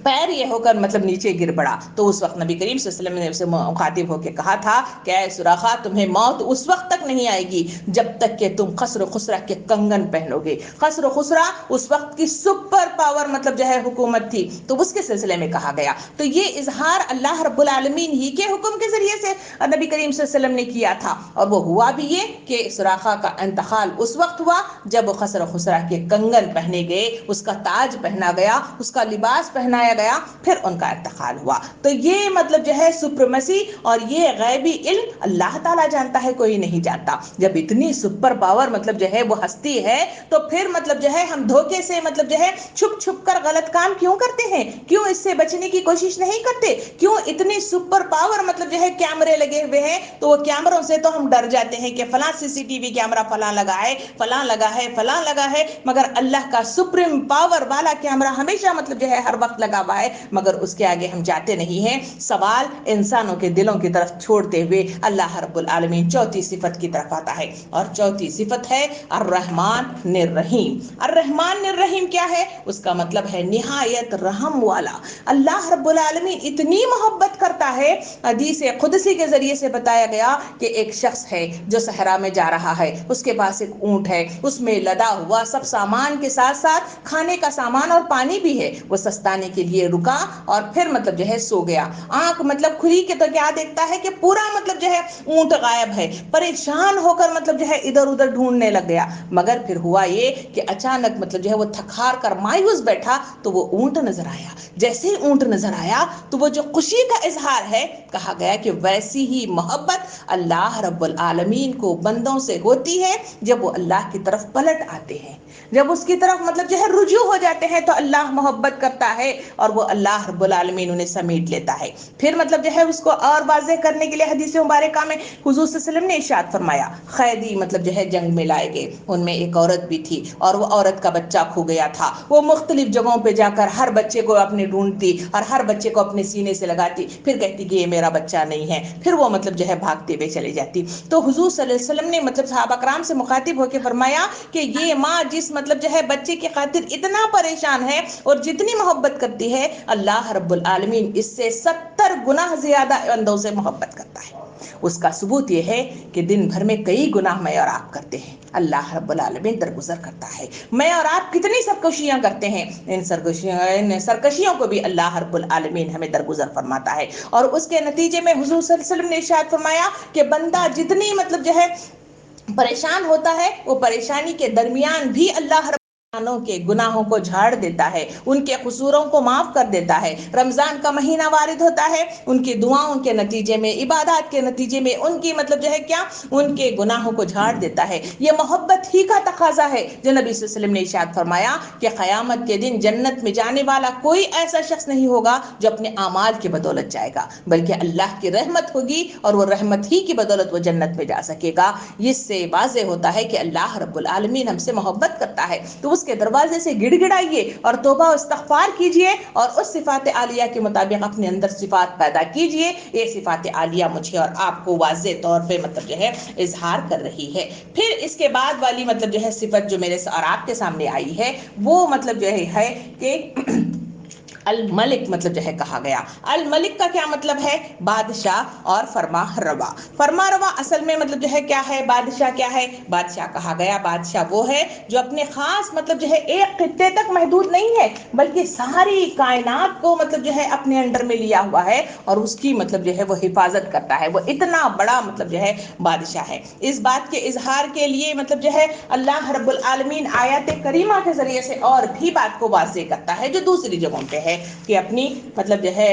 پیر یہ ہو کر مطلب نیچے گر پڑا. تو اس وقت نبی کریم صلی اللہ علیہ وسلم نے اسے مخاطب ہو کے کہا تھا کہ اے سراخا, تمہیں موت اس وقت تک نہیں آئے گی جب تک کہ تم خسر و خسرہ کے کنگن پہنو گے. خسر و خسرہ اس وقت کی سپر پاور مطلب جو ہے حکومت تھی, تو اس کے سلسلے میں کہا گیا. تو یہ اظہار اللہ رب العالمین ہی کے حکم کے ذریعے سے نبی کریم صلی اللہ علیہ وسلم نے کیا تھا, اور وہ ہوا بھی یہ کہ سراخا کا انتقال اس وقت ہوا جب وہ خسر و خسرہ کے کنگن پہنے گئے, اس کا تاج پہنا گیا, اس کا لباس پہنایا گیا, پھر ان کا انتقال ہوا. تو یہ مطلب جو ہے سپرمیسی اور یہ غیبی علم اللہ تعالیٰ جانتا ہے, کوئی نہیں جانتا. جب اتنی سپر پاور مطلب جو ہے وہ ہستی ہے تو پھر مطلب جو ہے ہم دھوکے سے مطلب جو ہے چھپ چھپ کر غلط کام کیوں کرتے ہیں, کیوں اس سے بچنے کی کوشش نہیں کرتے, کیوں اتنی سپر پاور مطلب جو ہے کیمرے لگے ہوئے ہیں تو وہ کیمروں سے تو ہم ڈر جاتے ہیں کہ فلاں سی سی ٹی وی کیمرہ فلاں لگا ہے, فلاں لگا ہے, فلاں لگا ہے, مگر اللہ کا سپریم پاور والا کیمرہ ہمیشہ مطلب جو ہے ہر وقت لگا ہوا ہے, مگر اس کے آگے ہم جاتے نہیں ہیں. سوال انسانوں کے دلوں کی طرف چھوڑتے ہوئے اللہ رب العالمین چوتھی صفت کی طرف آتا ہے, اور چوتھی صفت ہے الرحمن الرحیم. الرحمن الرحیم کیا ہے؟ اس کا مطلب ہے نہایت رحم والا. اللہ رب العالمین اتنی محبت کرتا ہے, حدیث قدسی کے ذریعے سے بتایا گیا کہ ایک شخص ہے جو صحرا میں جا رہا ہے, اس کے پاس ایک اونٹ ہے, اس میں لدا ہوا سب سامان کے ساتھ ساتھ کھانے کا سامان اور پانی بھی ہے. وہ سستانے کے لیے رکا اور پھر مطلب جو ہے سو گیا. آنکھ مطلب کھلی کے تو کیا دیکھتا ہے کہ پورا مطلب جو ہے اونٹ غائب ہے. پریشان ہو کر مطلب جو ہے ادھر ادھر ڈھونڈنے لگ گیا, مگر پھر ہوا یہ کہ اچانک مطلب جو ہے وہ تھکار کر مایوس بیٹھا تو وہ اونٹ نظر آیا. جیسے ہی اونٹ نظر آیا تو وہ جو خوشی کا اظہار ہے, کہا گیا کہ ویسی ہی محبت اللہ رب العالمین کو بندوں سے ہوتی ہے جب وہ اللہ کی طرف پلٹ آتے ہیں, جب اس کی طرف مطلب جو ہے رجوع ہو جاتے ہیں تو اللہ محبت کرتا ہے اور وہ اللہ رب العالمین انہیں سمیٹ لیتا ہے. پھر مطلب جو ہے اس کو اور واضح کرنے کے لیے حدیث مبارکہ میں حضور صلی اللہ علیہ وسلم نے ارشاد فرمایا, قیدی مطلب جو ہے جنگ میں لائے گئے, ان میں ایک عورت بھی تھی اور وہ عورت کا بچہ کھو گیا تھا. وہ مختلف جگہوں پہ جا کر ہر بچے کو اپنے ڈھونڈتی اور ہر بچے کو اپنے سینے سے لگاتی, پھر کہتی کہ یہ میرا بچہ نہیں ہے, پھر وہ مطلب جو ہے بھاگتے ہوئے چلی جاتی. تو حضور صلی اللہ علیہ وسلم نے مطلب صحابہ کرام سے مخاطب ہو کے فرمایا کہ یہ ماں جس مطلب جو ہے بچے کی خاطر اتنا پریشان ہے اور جتنی محبت کرتی ہے, اللہ رب العالمین اس سے 70 گنا زیادہ بندوں سے محبت کرتا ہے. اس کا ثبوت یہ ہے کہ دن بھر میں کئی گناہ میں اور آپ کرتے ہیں, اللہ رب العالمین درگزر کرتا ہے. میں اور آپ کتنی سرکشیاں کرتے ہیں, ان سرکشیوں کو بھی اللہ رب العالمین ہمیں درگزر فرماتا ہے. اور اس کے نتیجے میں حضور صلی اللہ علیہ وسلم نے ارشاد فرمایا کہ بندہ جتنی مطلب جو ہے پریشان ہوتا ہے, وہ پریشانی کے درمیان بھی اللہ رب کے گناہوں کو جھاڑ دیتا ہے, ان کے قصوروں کو معاف کر دیتا ہے. رمضان کا مہینہ وارد ہوتا ہے, ان کی دعاؤں کے نتیجے میں, عبادات کے نتیجے میں ان کی مطلب جو ہے کیا, ان کے گناہوں کو جھاڑ دیتا ہے. یہ محبت ہی کا تقاضا ہے جو نبی صلی اللہ علیہ وسلم نے ارشاد فرمایا کہ قیامت کے دن جنت میں جانے والا کوئی ایسا شخص نہیں ہوگا جو اپنے اعمال کی بدولت جائے گا, بلکہ اللہ کی رحمت ہوگی اور وہ رحمت ہی کی بدولت وہ جنت میں جا سکے گا. اس سے واضح ہوتا ہے کہ اللہ رب العالمین ہم سے محبت کرتا ہے. تو اس کے دروازے سے گڑ گڑائیے اور توبہ و استغفار کیجئے اور اس صفات عالیہ کے مطابق اپنے اندر صفات پیدا کیجئے. یہ صفات عالیہ مجھے اور آپ کو واضح طور پہ مطلب جو ہے اظہار کر رہی ہے. پھر اس کے بعد والی مطلب جو ہے صفت جو میرے اور آپ کے سامنے آئی ہے وہ مطلب جو ہے کہ الملک مطلب جو ہے کہا گیا. الملک کا کیا مطلب ہے؟ بادشاہ اور فرما روا. فرما روا اصل میں مطلب جو ہے کیا ہے, بادشاہ کیا ہے؟ بادشاہ کہا گیا بادشاہ وہ ہے جو اپنے خاص مطلب جو ہے ایک خطے تک محدود نہیں ہے, بلکہ ساری کائنات کو مطلب جو ہے اپنے انڈر میں لیا ہوا ہے اور اس کی مطلب جو ہے وہ حفاظت کرتا ہے. وہ اتنا بڑا مطلب جو ہے بادشاہ ہے. اس بات کے اظہار کے لیے مطلب جو ہے اللہ رب العالمین آیات کریمہ کے ذریعے سے اور بھی بات کو واضح کرتا ہے جو دوسری جگہوں پہ ہے, کہ اپنی مطلب جو ہے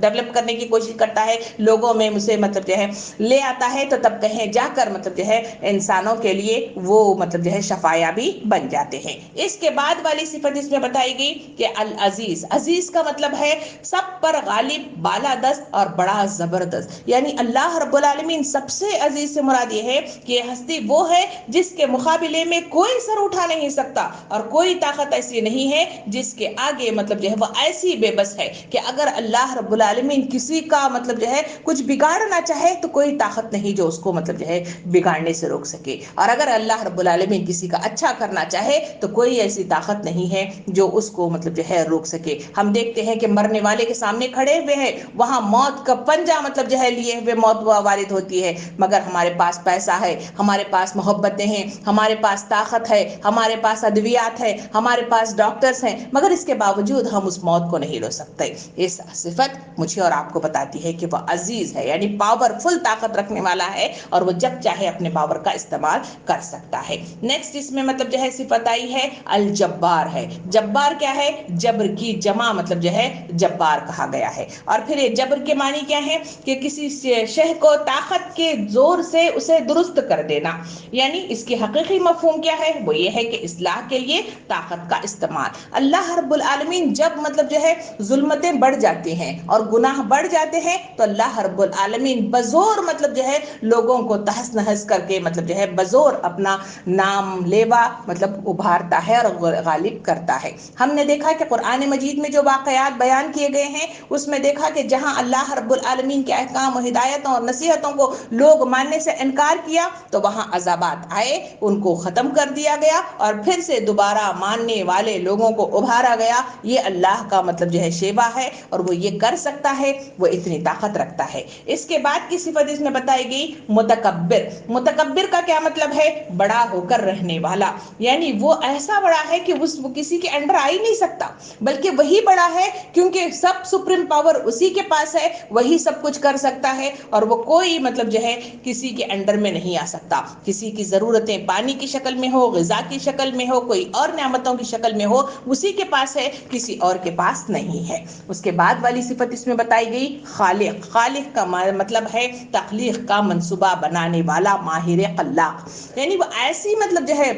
ڈیولپ کرنے کی کوشش کرتا ہے، لوگوں میں اسے مطلب جو ہے لے آتا ہے، تو تب کہیں جا کر مطلب جو ہے انسانوں کے لیے وہ مطلب جو ہے شفایابی بن جاتے ہیں۔ اس کے بعد والی صفت اس میں بتائی گئی کہ العزیز، عزیز کا مطلب ہے سب پر غالب، بالادست اور بڑا زبردست، یعنی اللہ رب العالمین سب سے عزیز سے مراد یہ ہے کہ یہ ہستی وہ ہے جس کے مقابلے میں کوئی سر اٹھا نہیں سکتا، اور کوئی طاقت ایسی نہیں ہے جس کے آگے مطلب جو ہے وہ ایسی بے بس ہے کہ اگر اللہ رب العالمین کسی کا مطلب جو ہے کچھ بگاڑنا چاہے تو کوئی طاقت نہیں جو اس کو مطلب جو ہے بگاڑنے سے روک سکے، اور اگر اللہ رب العالمین کسی کا اچھا کرنا چاہے تو کوئی ایسی طاقت نہیں ہے جو اس کو مطلب جو ہے روک سکے۔ ہم دیکھتے ہیں کہ مرنے والے کے سامنے کھڑے ہوئے ہیں، وہاں موت کا پنجہ مطلب جو ہے لیے ہوئے موت وارد ہوتی ہے، مگر ہمارے پاس پیسہ ہے، ہمارے پاس محبتیں ہیں، ہمارے پاس طاقت ہے، ہمارے پاس ادویات ہے، ہمارے پاس ڈاکٹرز ہیں، مگر اس کے باوجود ہم اس موت کو نہیں روک سکتے۔ اس صفت مجھے اور آپ کو بتاتی ہے کہ وہ عزیز ہے، یعنی پاورفل طاقت رکھنے والا ہے، اور وہ جب چاہے اپنے پاور کا استعمال کر سکتا ہے۔ نیکسٹ اس میں مطلب جو ہے صفت آئی ہے الجبار ہے۔ جبار کیا ہے؟ جبر کی جمع مطلب جو ہے جبار کہا گیا ہے، اور پھر یہ جبر کے معنی کیا ہے کہ کسی شے کو طاقت کے زور سے اسے درست کر دینا، یعنی اس کی حقیقی مفہوم کیا ہے؟ وہ یہ ہے کہ اصلاح کے لیے طاقت کا استعمال۔ اللہ رب العالمین جب مطلب جو ہے ظلمتیں بڑھ جاتی ہیں اور گناہ بڑھ جاتے ہیں تو اللہ رب العالمین بزور مطلب جو ہے لوگوں کو تہس نہس کر کے مطلب جو ہے بزور اپنا نام لیوا مطلب ابھارتا ہے اور غالب کرتا ہے۔ ہم نے دیکھا کہ قرآن مجید میں جو واقعات بیان کیے گئے ہیں اس میں دیکھا کہ جہاں اللہ رب العالمین کے احکام و ہدایتوں اور نصیحتوں کو لوگ ماننے سے انکار کیا تو وہاں عذابات آئے، ان کو ختم کر دیا گیا، اور پھر سے دوبارہ ماننے والے لوگوں کو ابھارا گیا۔ یہ اللہ کا مطلب جو ہے شیوا ہے، اور وہ یہ کر سکتا ہے، وہ اتنی طاقت رکھتا ہے۔ اس کے بعد کی صفت اس میں بتائی گئی متکبر۔ متکبر کا کیا مطلب ہے؟ بڑا ہو کر رہنے والا، یعنی وہ ایسا بڑا ہے کہ وہ کسی کے انڈر آ ہی نہیں سکتا، بلکہ وہی بڑا ہے کیونکہ سب سپریم پاور اسی کے پاس ہے، وہی سب کچھ کر سکتا ہے، اور وہ کوئی مطلب جو ہے کسی کے انڈر میں نہیں آ سکتا۔ کسی کی ضرورتیں پانی کی شکل میں ہو، غذا کی شکل میں ہو، کوئی اور نعمتوں کی شکل میں ہو، اسی کے پاس ہے، کسی اور کے پاس نہیں ہے۔ اس کے بعد والی صفت اس میں بتائی گئی خالق۔ خالق کا مطلب ہے تخلیق کا منصوبہ بنانے والا، ماہر خلاق، یعنی وہ ایسی مطلب جو ہے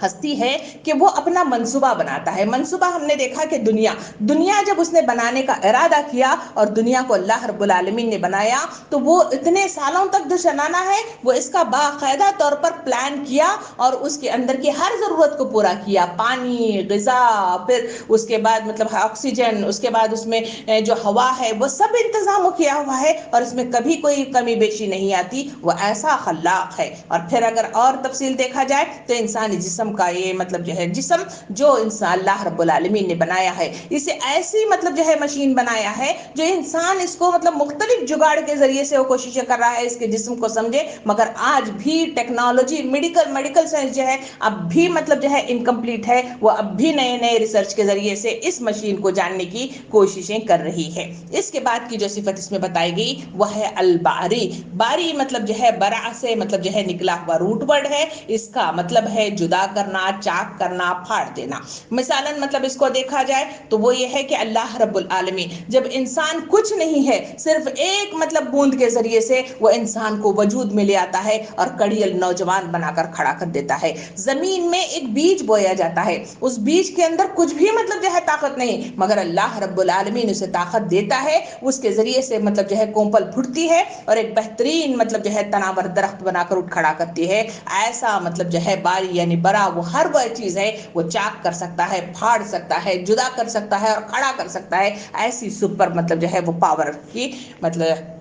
ہستی ہے کہ وہ اپنا منصوبہ بناتا ہے۔ منصوبہ ہم نے دیکھا کہ دنیا جب اس نے بنانے کا ارادہ کیا اور دنیا کو اللہ رب العالمین نے بنایا تو وہ اتنے سالوں تک جو شنانا ہے وہ اس کا باقاعدہ طور پر پلان کیا، اور اس کے اندر کی ہر ضرورت کو پورا کیا، پانی، غذا، پھر اس کے بعد مطلب آکسیجن، اس کے بعد اس میں جو ہوا ہے وہ سب انتظام کیا ہوا ہے، اور اس میں کبھی کوئی کمی بیشی نہیں آتی۔ وہ ایسا خلاق ہے۔ اور پھر اگر اور تفصیل دیکھا جائے تو انسانی جسم کا یہ مطلب جو ہے جسم جو انسان اللہ رب العالمین نے بنایا ہے، اسے ایسی مطلب جو ہے مشین بنایا ہے جو انسان اس کو مطلب مختلف جگاڑ کے ذریعے سے وہ کوششیں کر رہا ہے اس کے جسم کو سمجھے، مگر آج بھی ٹیکنالوجی میڈیکل سائنس جو ہے اب بھی مطلب جو ہے انکمپلیٹ ہے، وہ اب بھی نئے ریسرچ کے ذریعے سے اس مشین کو جاننے کی کوششیں کر رہی ہے۔ اس کے بعد کی جو صفت اس میں بتائی گئی وہ ہے الباری۔ باری مطلب جو ہے برع سے مطلب جو ہے نکلا ہوا روٹ ورڈ ہے، اس کا مطلب ہے جدا کرنا، چاک کرنا، پھاڑ دینا۔ مثالاً مطلب اس کو دیکھا جائے تو وہ یہ ہے کہ اللہ رب العالمین جب انسان کچھ نہیں ہے صرف ایک مطلب بوند کے ذریعے سے وہ انسان کو وجود میں لے آتا ہے اور کڑیل نوجوان بنا کر کھڑا کر دیتا ہے۔ زمین میں ایک بیج بویا جاتا ہے، اس بیج کے اندر کچھ بھی مطلب جو ہے طاقت نہیں، مگر اللہ رب العالمین اسے طاقت دیتا ہے، اس کے ذریعے سے مطلب جو ہے کومپل پھٹتی ہے اور ایک بہترین مطلب جو ہے تناور درخت بنا کر اٹھ کھڑا کرتی ہے۔ ایسا مطلب جو ہے باری یعنی برا وہ ہر وہ چیز ہے وہ چاک کر سکتا ہے، پھاڑ سکتا ہے، جدا کر سکتا ہے اور کھڑا کر سکتا ہے۔ ایسی سپر مطلب جو ہے وہ پاور کی مطلب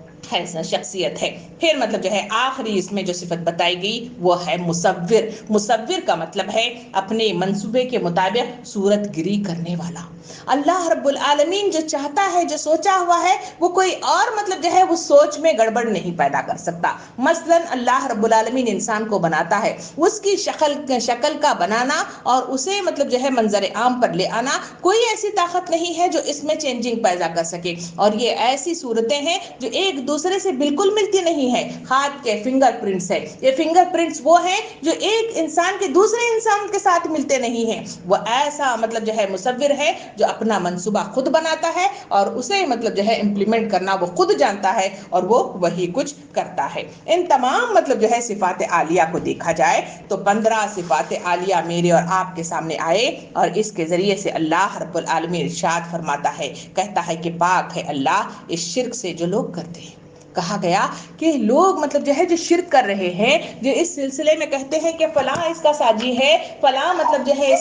شخصیت ہے۔ پھر مطلب جو ہے آخری اس میں جو صفت بتائی گئی وہ ہے مصور۔ مصور کا مطلب ہے اپنے منصوبے کے مطابق صورت گری کرنے والا۔ اللہ رب العالمین جو چاہتا ہے، جو سوچا ہوا ہے، وہ کوئی اور مطلب جو ہے وہ سوچ میں گڑبڑ نہیں پیدا کر سکتا۔ مثلاً اللہ رب العالمین انسان کو بناتا ہے، اس کی شکل کا بنانا اور اسے مطلب جو ہے منظر عام پر لے آنا کوئی ایسی طاقت نہیں ہے جو اس میں چینجنگ پیدا کر سکے، اور یہ ایسی صورتیں ہیں جو ایک دوسرے سے بالکل ملتی نہیں ہے. ہاتھ کے فنگر پرنٹس ہے. یہ فنگر پرنٹس وہ ہیں جو ایک انسان کے دوسرے انسان کے ساتھ ملتے نہیں ہیں. وہ ایسا مطلب جو ہے مصور ہے جو اپنا منصوبہ خود بناتا ہے اور اسے مطلب جو ہے امپلیمنٹ کرنا وہ خود جانتا ہے اور وہ وہی کچھ کرتا ہے. ان تمام مطلب جو ہے صفات عالیہ کو دیکھا جائے تو 15 صفات عالیہ میرے اور آپ کے سامنے آئے اور اس کے ذریعے سے اللہ رب العالمین ارشاد فرماتا ہے, کہتا ہے کہ پاک ہے اللہ اس شرک سے جو لوگ کرتے ہیں. کہا گیا کہ لوگ مطلب جو ہے جو شرک کر رہے ہیں, جو اس سلسلے میں کہتے ہیں کہ فلاں اس کا ساجی ہے, فلاں مطلب جو ہے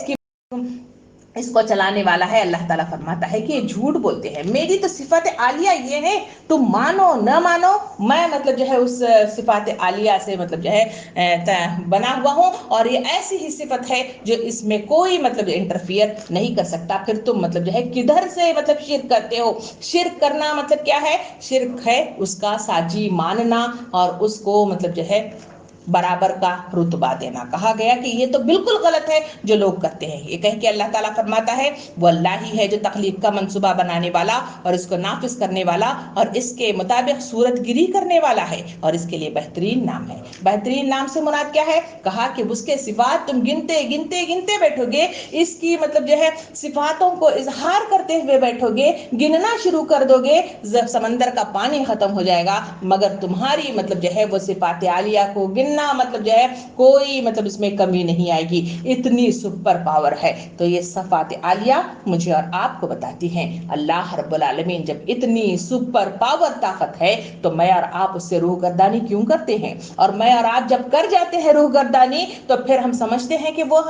اس کو چلانے والا ہے, اللہ تعالیٰ فرماتا ہے کہ یہ جھوٹ بولتے ہیں. میری تو صفات عالیہ یہ ہے, تم مانو نہ مانو میں مطلب جو ہے اس صفات عالیہ سے مطلب جو ہے بنا ہوا ہوں اور یہ ایسی ہی صفت ہے جو اس میں کوئی مطلب انٹرفیئر نہیں کر سکتا. پھر تم مطلب جو ہے کدھر سے مطلب شرک کرتے ہو؟ شرک کرنا مطلب کیا ہے؟ شرک ہے اس کا ساجی ماننا اور اس کو مطلب جو ہے برابر کا رتبہ دینا. کہا گیا کہ یہ تو بالکل غلط ہے جو لوگ کرتے ہیں. یہ کہہ کے اللہ تعالیٰ فرماتا ہے وہ اللہ ہی ہے جو تخلیق کا منصوبہ بنانے والا اور اس کو نافذ کرنے والا اور اس کے مطابق صورت گری کرنے والا ہے اور اس کے لیے بہترین نام ہے. بہترین نام سے مراد کیا ہے؟ کہا کہ اس کے صفات تم گنتے گنتے گنتے بیٹھو گے, اس کی مطلب جو ہے صفاتوں کو اظہار کرتے ہوئے بیٹھو گے, گننا شروع کر دو گے, سمندر کا پانی ختم ہو جائے گا مگر تمہاری مطلب جو ہے وہ صفات عالیہ کو گننا مطلب جو ہے کوئی مطلب اس میں کمی نہیں آئے گی. اتنی سپر پاور ہے. تو یہ صفات عالیہ مجھے اور آپ کو بتاتی ہیں اللہ رب العالمین جب اتنی سپر پاور طاقت ہے تو میں اور آپ اس سے روح گردانی کیوں کرتے ہیں؟ اور میں اور آپ جب کر جاتے ہیں روح گردانی تو پھر ہم سمجھتے ہیں کہ وہ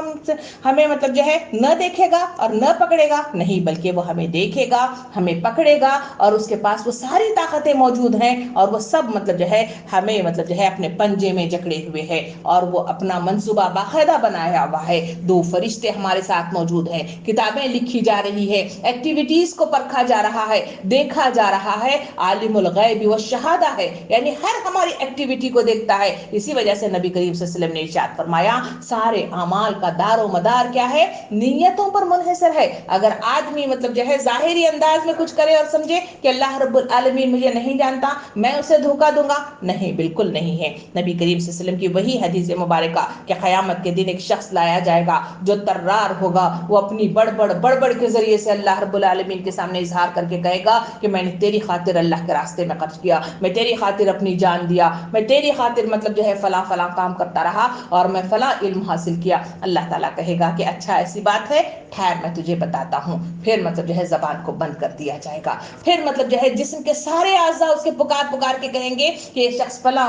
ہمیں مطلب جو ہے نہ دیکھے گا اور نہ پکڑے گا. نہیں, بلکہ وہ ہمیں دیکھے گا, ہمیں پکڑے گا اور اس کے پاس وہ ساری طاقتیں موجود ہیں اور وہ سب مطلب جو ہے ہمیں مطلب جو ہے اپنے پنجے میں جکڑے ہوئے ہے اور وہ اپنا منصوبہ باقاعدہ بنایا ہوا ہے. 2 فرشتے ہمارے ساتھ موجود ہیں, کتابیں لکھی جا رہی ہے, ایکٹیویٹیز کو پرکھا جا رہا ہے, دیکھا جا رہا ہے. عالم الغیب والشہادہ ہے, یعنی ہر ہماری ایکٹیویٹی کو دیکھتا ہے. اسی وجہ سے نبی کریم صلی اللہ علیہ وسلم نے ارشاد فرمایا سارے اعمال کا دار و مدار کیا ہے؟ نیتوں پر منحصر ہے. اگر آدمی مطلب جو ہے ظاہری انداز میں کچھ کرے اور سمجھے کہ اللہ رب العالمین مجھے نہیں جانتا, میں اسے دھوکہ دوں گا, نہیں, بالکل نہیں ہے. نبی کریم صلی اللہ علیہ وسلم کی وہی حدیث مبارکہ کہ قیامت کے دن ایک شخص لایا جائے گا جو طرار ہوگا, وہ اپنی بڑبڑ کے ذریعے سے اللہ رب العالمین کے سامنے اظہار کر کے کہے گا کہ میں نے تیری خاطر اللہ کے راستے میں خرچ کیا, میں تیری خاطر اپنی جان دیا, میں تیری خاطر مطلب جو ہے فلاں کام کرتا رہا اور میں فلاں علم حاصل کیا. اللہ تعالیٰ کہے گا کہ اچھا ایسی بات ہے, ٹھہر میں تجھے بتاتا ہوں. پھر مطلب جو ہے زبان کو بند کر دیا جائے گا. پھر مطلب جو ہے جسم کے سارے اعضاء اس کے پکار کے کہیں گے کہ یہ شخص فلاں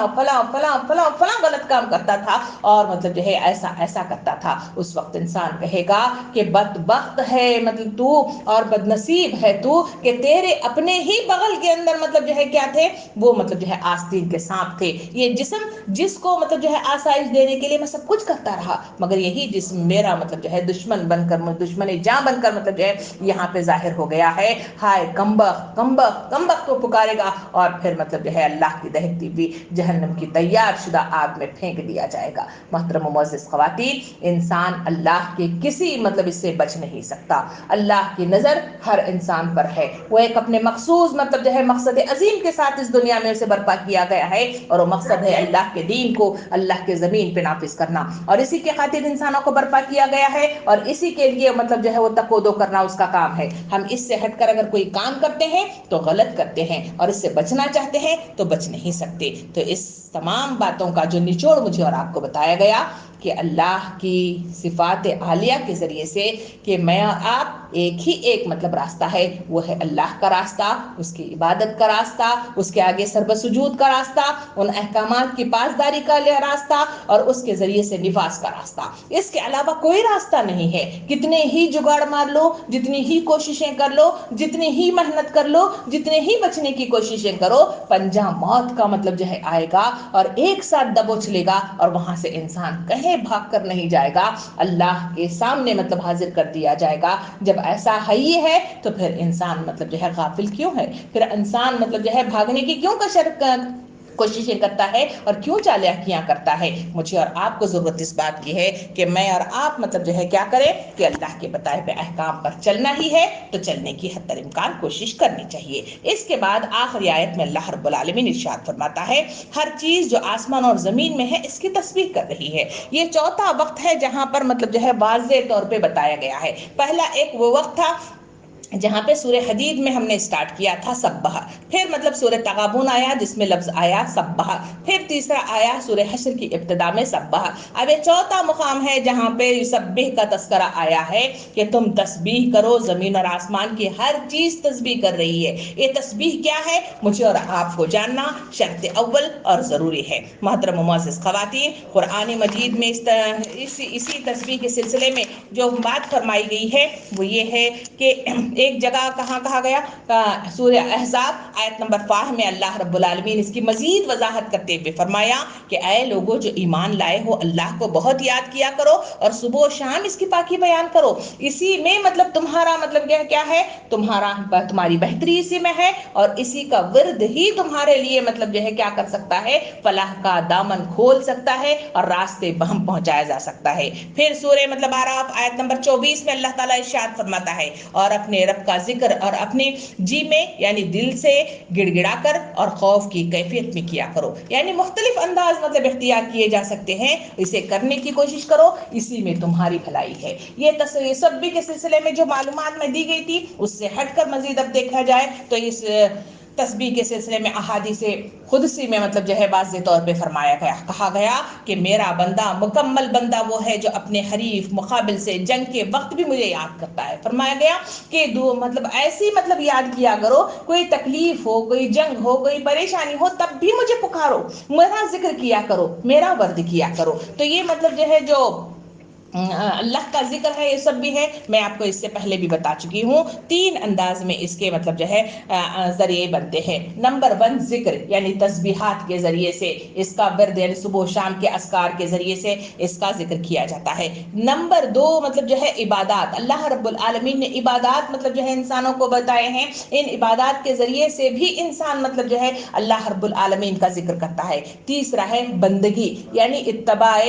غلط کام کرتا تھا اور مطلب جو ہے ایسا کرتا تھا. اس وقت انسان کہے گا کہ بدبخت ہے مطلب تو اور بدنصیب ہے تو کہ تیرے اپنے ہی بغل کے اندر مطلب جو ہے کیا تھے؟ وہ مطلب جو ہے آستین کے سانپ تھے. یہ جسم جس کو مطلب جو ہے آسائش دینے کے لیے میں سب کچھ کرتا رہا مگر یہی جسم میرا مطلب جو ہے دشمن بن کر, دشمن جاں بن کر مطلب جو ہے یہاں پہ ظاہر ہو گیا ہے. ہائے کمبخت کو پکارے گا اور پھر مطلب جو ہے اللہ کی دہکتی ہوئی جہنم کی تیار شدہ آگ میں پھینک دیا جائے گا. محترم و معزز خواتین, انسان اللہ کے کسی مطلب اس سے بچ نہیں سکتا. اللہ کی نظر ہر انسان پر ہے. وہ ایک اپنے مخصوص مطلب جو ہے مقصد عظیم کے ساتھ اس دنیا میں اسے برپا کیا گیا ہے اور وہ مقصد ہے اللہ کے دین کو اللہ کے زمین پہ نافذ کرنا اور اسی کے خاطر انسانوں کو برپا کیا گیا ہے اور اسی کے لیے مطلب جو ہے وہ تقودو کرنا اس کا کام ہے. ہم اس سے ہٹ کر اگر کوئی کام کرتے ہیں تو غلط کرتے ہیں اور اس سے بچنا چاہتے ہیں تو بچ نہیں سکتے. تو اس تمام باتوں کا جو نچوڑ مجھے اور آپ کو بتایا گیا کہ اللہ کی صفات عالیہ کے ذریعے سے کہ میں اور آپ ایک مطلب راستہ ہے, وہ ہے اللہ کا راستہ, اس کی عبادت کا راستہ, اس کے آگے سر بسجود کا راستہ, ان احکامات کی پاسداری کا راستہ اور اس کے ذریعے سے نفاذ کا راستہ. اس کے علاوہ کوئی راستہ نہیں ہے. کتنے ہی جگاڑ مار لو, جتنی ہی کوششیں کر لو, جتنی ہی محنت کر لو, جتنے ہی بچنے کی کوششیں کرو, پنجہ موت کا مطلب جو ہے آئے گا اور ایک ساتھ دبوچ لے گا اور وہاں سے انسان کہیں بھاگ کر نہیں جائے گا, اللہ کے سامنے مطلب حاضر کر دیا جائے گا. جب ایسا ہی ہے تو پھر انسان مطلب جو ہے غافل کیوں ہے؟ پھر انسان مطلب جو ہے بھاگنے کی کیوں کوششیں کرتا ہے اور کیوں چالاکیاں کرتا ہے. مجھے اور آپ کو ضرورت اس بات کی ہے کہ میں اور آپ مطلب جو ہے کیا کریں کہ اللہ کے بتائے ہوئے احکام پر چلنا ہی ہے تو چلنے کی حتی الامکان کوشش کرنی چاہیے. اس کے بعد آخری آیت میں اللہ رب العالمین ارشاد فرماتا ہے ہر چیز جو آسمان اور زمین میں ہے اس کی تسبیح کر رہی ہے. یہ چوتھا وقت ہے جہاں پر مطلب جو ہے واضح طور پہ بتایا گیا ہے. پہلا ایک وہ وقت تھا جہاں پہ سورہ حدید میں ہم نے اسٹارٹ کیا تھا سبح، پھر مطلب سورہ تغابن آیا جس میں لفظ آیا سبح، پھر تیسرا آیا سورہ حشر کی ابتدا میں سبح. اب یہ چوتھا مقام ہے جہاں پہ یسبح کا تذکرہ آیا ہے کہ تم تسبیح کرو، زمین اور آسمان کی ہر چیز تسبیح کر رہی ہے. یہ تسبیح کیا ہے مجھے اور آپ کو جاننا شرط اول اور ضروری ہے. محترم و معزز خواتین، قرآن مجید میں اسی تسبیح کے سلسلے میں جو بات فرمائی گئی ہے وہ یہ ہے کہ ایک جگہ کہاں کہا گیا سورہ احزاب آیت نمبر 5 میں اللہ رب العالمین اس کی مزید وضاحت کرتے ہوئے فرمایا کہ اے لوگو جو ایمان لائے ہو اللہ کو بہت یاد کیا کرو اور صبح و شام اس کی پاکی بیان کرو. اسی میں مطلب تمہارا مطلب کیا ہے تمہاری بہتری اسی میں ہے اور اسی کا ورد ہی تمہارے لیے مطلب جو ہے کیا کر سکتا ہے فلاح کا دامن کھول سکتا ہے اور راستے بہم پہنچایا جا سکتا ہے. پھر سورہ مطلب آراف آیت نمبر 24 میں اللہ تعالیٰ ارشاد فرماتا ہے اور اپنے رب کا ذکر اور اپنے جی میں یعنی دل سے گڑ گڑا کر اور خوف کی کیفیت میں کیا کرو. یعنی مختلف انداز مطلب اختیار کیے جا سکتے ہیں، اسے کرنے کی کوشش کرو، اسی میں تمہاری بھلائی ہے. یہ تسبیح کے سلسلے میں جو معلومات میں دی گئی تھی اس سے ہٹ کر مزید اب دیکھا جائے تو اس تسبیح کے سلسلے میں احادیث قدسی میں مطلب جو ہے واضح طور پہ فرمایا گیا کہا گیا کہ میرا بندہ مکمل بندہ وہ ہے جو اپنے حریف مقابل سے جنگ کے وقت بھی مجھے یاد کرتا ہے. فرمایا گیا کہ مطلب ایسی مطلب یاد کیا کرو، کوئی تکلیف ہو، کوئی جنگ ہو، کوئی پریشانی ہو تب بھی مجھے پکارو، میرا ذکر کیا کرو، میرا ورد کیا کرو. تو یہ مطلب جو ہے جو اللہ کا ذکر ہے یہ سب بھی ہے. میں آپ کو اس سے پہلے بھی بتا چکی ہوں 3 انداز میں اس کے مطلب جو ہے ذریعے بنتے ہیں. نمبر 1 ذکر یعنی تسبیحات کے ذریعے سے اس کا ورد یعنی صبح و شام کے اذکار کے ذریعے سے اس کا ذکر کیا جاتا ہے. نمبر 2 مطلب جو ہے عبادات، اللہ رب العالمین نے عبادات مطلب جو ہے انسانوں کو بتائے ہیں، ان عبادات کے ذریعے سے بھی انسان مطلب جو ہے اللہ رب العالمین کا ذکر کرتا ہے. تیسرا ہے بندگی یعنی اتباع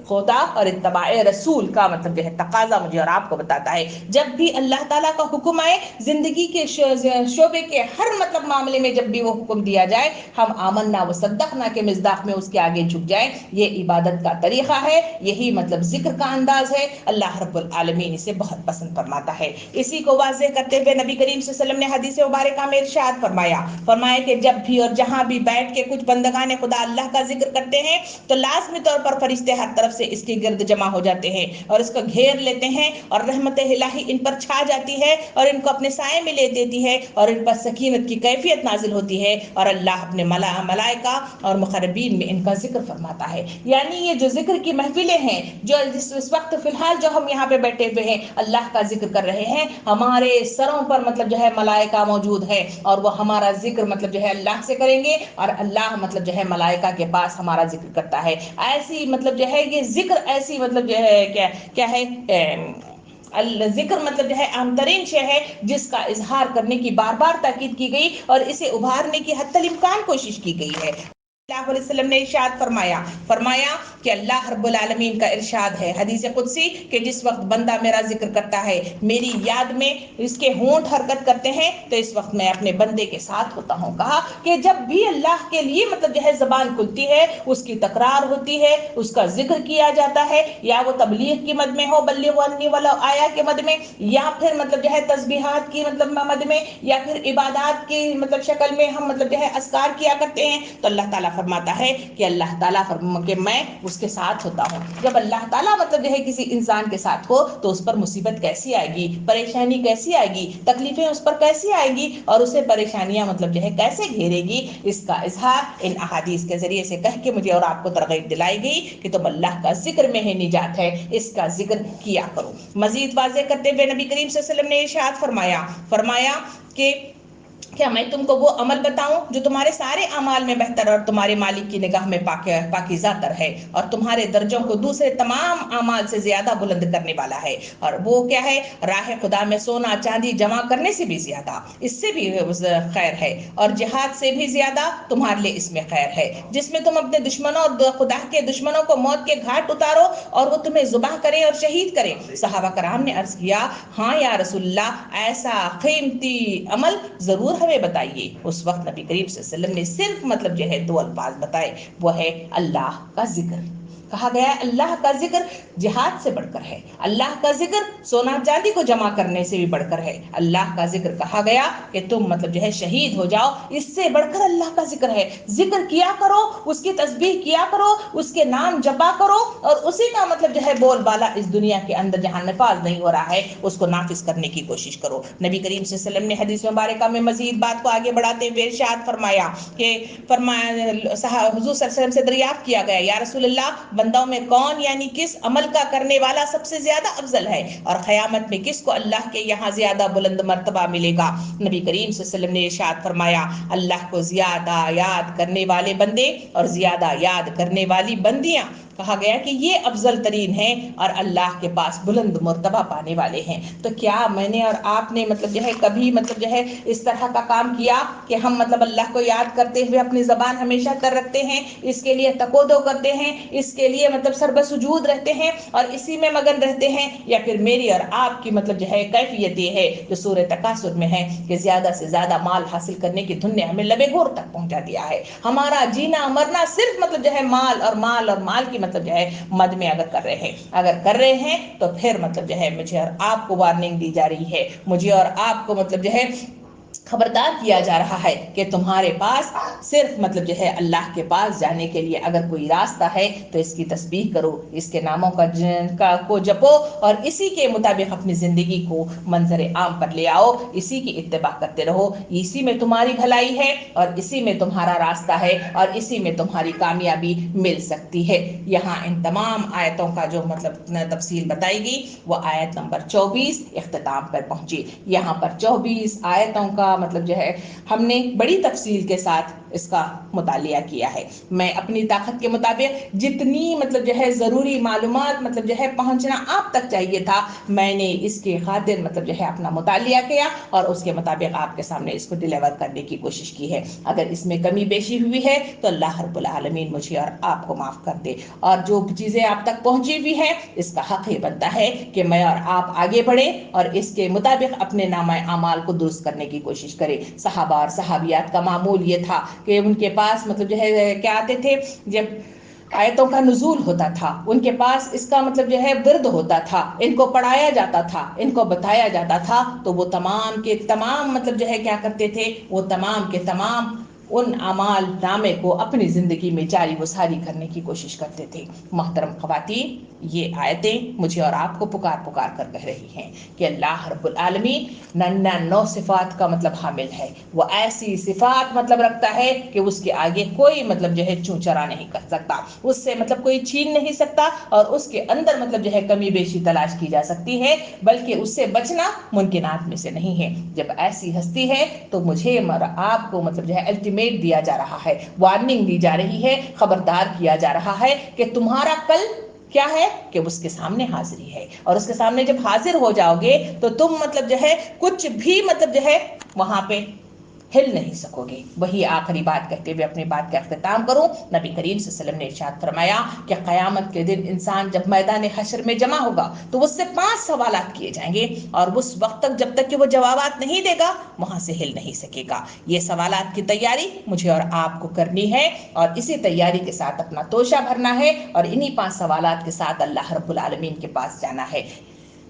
خدا اور اتباع رسول کا مطلب جو ہے تقاضا مجھے اور آپ کو بتاتا ہے. جب بھی اللہ تعالیٰ کا حکم آئے زندگی کے شعبے کے ہر مطلب معاملے میں جب بھی وہ حکم دیا جائے ہم آمنا و صدقنا کے مصداق میں اس کے آگے جھک جائیں. یہ عبادت کا طریقہ ہے، یہی مطلب ذکر کا انداز ہے. اللہ رب العالمین اسے بہت پسند فرماتا ہے. اسی کو واضح کرتے ہوئے نبی کریم صلی اللہ علیہ وسلم نے حدیث مبارکہ میں ارشاد فرمایا کہ جب بھی اور جہاں بھی بیٹھ کے کچھ بندگان خدا اللہ کا ذکر کرتے ہیں تو لازمی طور پر فرشتے ہر طرف سے اس کی گرد جمع ہو جاتے ہیں اور اس کو گھیر لیتے ہیں اور رحمت الہی ان پر چھا جاتی ہے اور ان کو اپنے سائے میں لے دیتی ہے اور ان پر سکینت کی کیفیت نازل ہوتی ہے اور اللہ اپنے ملائکہ اور مقربین میں ان کا ذکر فرماتا ہے. یعنی یہ جو ذکر کی محفلیں ہیں جو اس وقت فی الحال جو ہم یہاں پہ بیٹھے ہوئے ہیں اللہ کا ذکر کر رہے ہیں، ہمارے سروں پر مطلب جو ہے ملائکہ موجود ہے اور وہ ہمارا ذکر مطلب جو ہے اللہ سے کریں گے اور اللہ مطلب جو ہے ملائکہ کے پاس ہمارا ذکر کرتا ہے. ایسی مطلب جو ہے یہ ذکر ایسی مطلب جو ہے کیا ہے ذکر مطلب جو ہے اہم ترین شے ہے جس کا اظہار کرنے کی بار بار تاکید کی گئی اور اسے ابھارنے کی حتی الامکان کوشش کی گئی ہے. اللہ علیہ وسلم نے ارشاد فرمایا کہ اللہ رب العالمین کا ارشاد ہے حدیث قدسی کہ جس وقت بندہ میرا ذکر کرتا ہے، میری یاد میں اس کے ہونٹ حرکت کرتے ہیں تو اس وقت میں اپنے بندے کے ساتھ ہوتا ہوں. کہا کہ جب بھی اللہ کے لیے مطلب جو ہے زبان کھلتی ہے، اس کی تکرار ہوتی ہے، اس کا ذکر کیا جاتا ہے، یا وہ تبلیغ کی مد میں ہو بلغوا عنی ولو آیا کے مد میں، یا پھر مطلب جو ہے تسبیحات کی مطلب مد میں، یا پھر عبادات کی مطلب شکل میں ہم مطلب جو ہے اذکار کیا کرتے ہیں تو اللہ تعالیٰ فرماتا ہے کہ اللہ تعالیٰ کہ میں اس کے ساتھ ہوتا ہوں. جب اللہ تعالیٰ مطلب جو ہے کسی انسان کے ساتھ ہو تو اس پر مصیبت کیسی آئے گی، پریشانی کیسی آئے گی، تکلیفیں اس پر کیسی آئے گی اور اسے پریشانیاں مطلب جو ہے کیسے گھیرے گی، اس کا اظہار ان احادیث کے ذریعے سے کہہ کے مجھے اور آپ کو ترغیب دلائی گئی کہ تم اللہ کا ذکر میں ہے نجات ہے، اس کا ذکر کیا کرو. مزید واضح کرتے ہوئے نبی کریم صلی اللہ علیہ وسلم نے ارشاد فرمایا کیا میں تم کو وہ عمل بتاؤں جو تمہارے سارے اعمال میں بہتر اور تمہارے مالک کی نگاہ میں پاکیزہ تر ہے اور تمہارے درجوں کو دوسرے تمام اعمال سے زیادہ بلند کرنے والا ہے؟ اور وہ کیا ہے؟ راہ خدا میں سونا چاندی جمع کرنے سے بھی زیادہ اس سے بھی خیر ہے، اور جہاد سے بھی زیادہ تمہارے لیے اس میں خیر ہے، جس میں تم اپنے دشمنوں اور خدا کے دشمنوں کو موت کے گھاٹ اتارو اور وہ تمہیں ذبح کریں اور شہید کریں۔ صحابہ کرام نے عرض کیا، ہاں یا رسول اللہ، ایسا قیمتی عمل ضرور ہمیں بتائیے۔ اس وقت نبی کریم صلی اللہ علیہ وسلم نے صرف مطلب جو ہے 2 الفاظ بتائے، وہ ہے اللہ کا ذکر۔ کہا گیا ہے اللہ کا ذکر جہاد سے بڑھ کر ہے، اللہ کا ذکر سونا چاندی کو جمع کرنے سے بھی بڑھ کر ہے، اللہ کا ذکر کہا گیا کہ تم مطلب جو ہے شہید ہو جاؤ، اس سے بڑھ کر اللہ کا ذکر ہے۔ ذکر کیا کرو، اس کی تسبیح کیا کرو، اس کے نام جپا کرو، اور اسی کا مطلب جو ہے بول بالا اس دنیا کے اندر جہاں نفاذ نہیں ہو رہا ہے اس کو نافذ کرنے کی کوشش کرو۔ نبی کریم صلی اللہ علیہ وسلم نے حدیث مبارکہ میں مزید بات کو آگے بڑھاتے ہوئے ارشاد فرمایا کہ حضور صلی اللہ علیہ وسلم سے دریافت کیا گیا، یا رسول اللہ، بندوں میں کون یعنی کس عمل کا کرنے والا سب سے زیادہ افضل ہے، اور قیامت میں کس کو اللہ کے یہاں زیادہ بلند مرتبہ ملے گا؟ نبی کریم صلی اللہ علیہ وسلم نے ارشاد فرمایا، اللہ کو زیادہ یاد کرنے والے بندے اور زیادہ یاد کرنے والی بندیاں۔ کہا گیا کہ یہ افضل ترین ہیں اور اللہ کے پاس بلند مرتبہ پانے والے ہیں۔ تو کیا میں نے اور آپ نے مطلب جو ہے کبھی مطلب جو ہے اس طرح کا کام کیا کہ ہم مطلب اللہ کو یاد کرتے ہوئے اپنی زبان ہمیشہ تر رکھتے ہیں، اس کے لیے تقودو کرتے ہیں، اس کے لیے مطلب سربسجود رہتے ہیں اور اسی میں مگن رہتے ہیں؟ یا پھر میری اور آپ کی مطلب جو ہے کیفیت یہ ہے جو سورہ تکاثر میں ہے کہ زیادہ سے زیادہ مال حاصل کرنے کی دھن نے ہمیں لبے گور تک پہنچا دیا ہے، ہمارا جینا مرنا صرف مطلب جو ہے مال اور مال اور مال کی مطلب جو ہے مد میں اگر کر رہے ہیں تو پھر مطلب جو ہے مجھے اور آپ کو وارننگ دی جا رہی ہے، مجھے اور آپ کو مطلب جو ہے خبردار کیا جا رہا ہے کہ تمہارے پاس صرف مطلب جو ہے اللہ کے پاس جانے کے لیے اگر کوئی راستہ ہے تو اس کی تسبیح کرو، اس کے ناموں کو جپو اور اسی کے مطابق اپنی زندگی کو منظر عام پر لے آؤ، اسی کی اتباع کرتے رہو، اسی میں تمہاری بھلائی ہے اور اسی میں تمہارا راستہ ہے اور اسی میں تمہاری کامیابی مل سکتی ہے۔ یہاں ان تمام آیتوں کا جو مطلب تفصیل بتائی گئی وہ آیت نمبر 24 اختتام پر پہنچی۔ یہاں پر 24 آیتوں کا مطلب جو ہے ہم نے بڑی تفصیل کے ساتھ اس کا مطالعہ کیا ہے۔ میں اپنی طاقت کے مطابق جتنی مطلب جو ہے ضروری معلومات مطلب جو ہے پہنچنا آپ تک چاہیے تھا، میں نے اس کے خاطر مطلب جو ہے اپنا مطالعہ کیا اور اس کے مطابق آپ کے سامنے اس کو ڈیلیور کرنے کی کوشش کی ہے۔ اگر اس میں کمی بیشی ہوئی ہے تو اللہ رب العالمین مجھے اور آپ کو معاف کر دے، اور جو چیزیں آپ تک پہنچی ہوئی ہیں اس کا حق یہ بنتا ہے کہ میں اور آپ آگے بڑھیں اور اس کے مطابق اپنے نامہ اعمال کو درست کرنے کی کوشش کریں۔ صحابہ اور صحابیات کا معمول یہ تھا کہ ان کے پاس مطلب جو ہے کیا آتے تھے، جب آیتوں کا نزول ہوتا تھا ان کے پاس اس کا مطلب جو ہے ورد ہوتا تھا، ان کو پڑھایا جاتا تھا، ان کو بتایا جاتا تھا، تو وہ تمام کے تمام مطلب جو ہے کیا کرتے تھے، وہ تمام کے تمام ان اعمال نامے کو اپنی زندگی میں جاری و ساری کرنے کی کوشش کرتے تھے۔ محترم خواتین، یہ آیتیں مجھے اور آپ کو پکار کر کہہ رہی ہیں کہ اللہ رب العالمین 99 صفات کا مطلب حامل ہے، وہ ایسی صفات مطلب رکھتا ہے کہ اس کے آگے کوئی مطلب جو ہے چوں چرا نہیں کر سکتا، اس سے مطلب کوئی چھین نہیں سکتا اور اس کے اندر مطلب جو ہے کمی بیشی تلاش کی جا سکتی ہے، بلکہ اس سے بچنا ممکنات میں سے نہیں ہے۔ جب ایسی ہستی ہے تو مجھے اور آپ کو مطلب جو ہے الٹیمیٹ دیا جا رہا ہے، وارننگ دی جا رہی ہے، خبردار کیا جا رہا ہے کہ تمہارا کل کیا ہے کہ اس کے سامنے حاضری ہے، اور اس کے سامنے جب حاضر ہو جاؤ گے تو تم مطلب جو ہے کچھ بھی مطلب جو ہے وہاں پہ ہل نہیں سکو گے۔ وہی آخری بات کہتے ہوئے اپنی بات کا اختتام کروں، نبی کریم صلی اللہ علیہ وسلم نے ارشاد فرمایا کہ قیامت کے دن انسان جب میدان حشر میں جمع ہوگا تو اس سے 5 سوالات کیے جائیں گے، اور اس وقت تک جب تک کہ وہ جوابات نہیں دے گا وہاں سے ہل نہیں سکے گا۔ یہ سوالات کی تیاری مجھے اور آپ کو کرنی ہے اور اسی تیاری کے ساتھ اپنا توشہ بھرنا ہے اور انہی 5 سوالات کے ساتھ اللہ رب العالمین کے پاس جانا ہے۔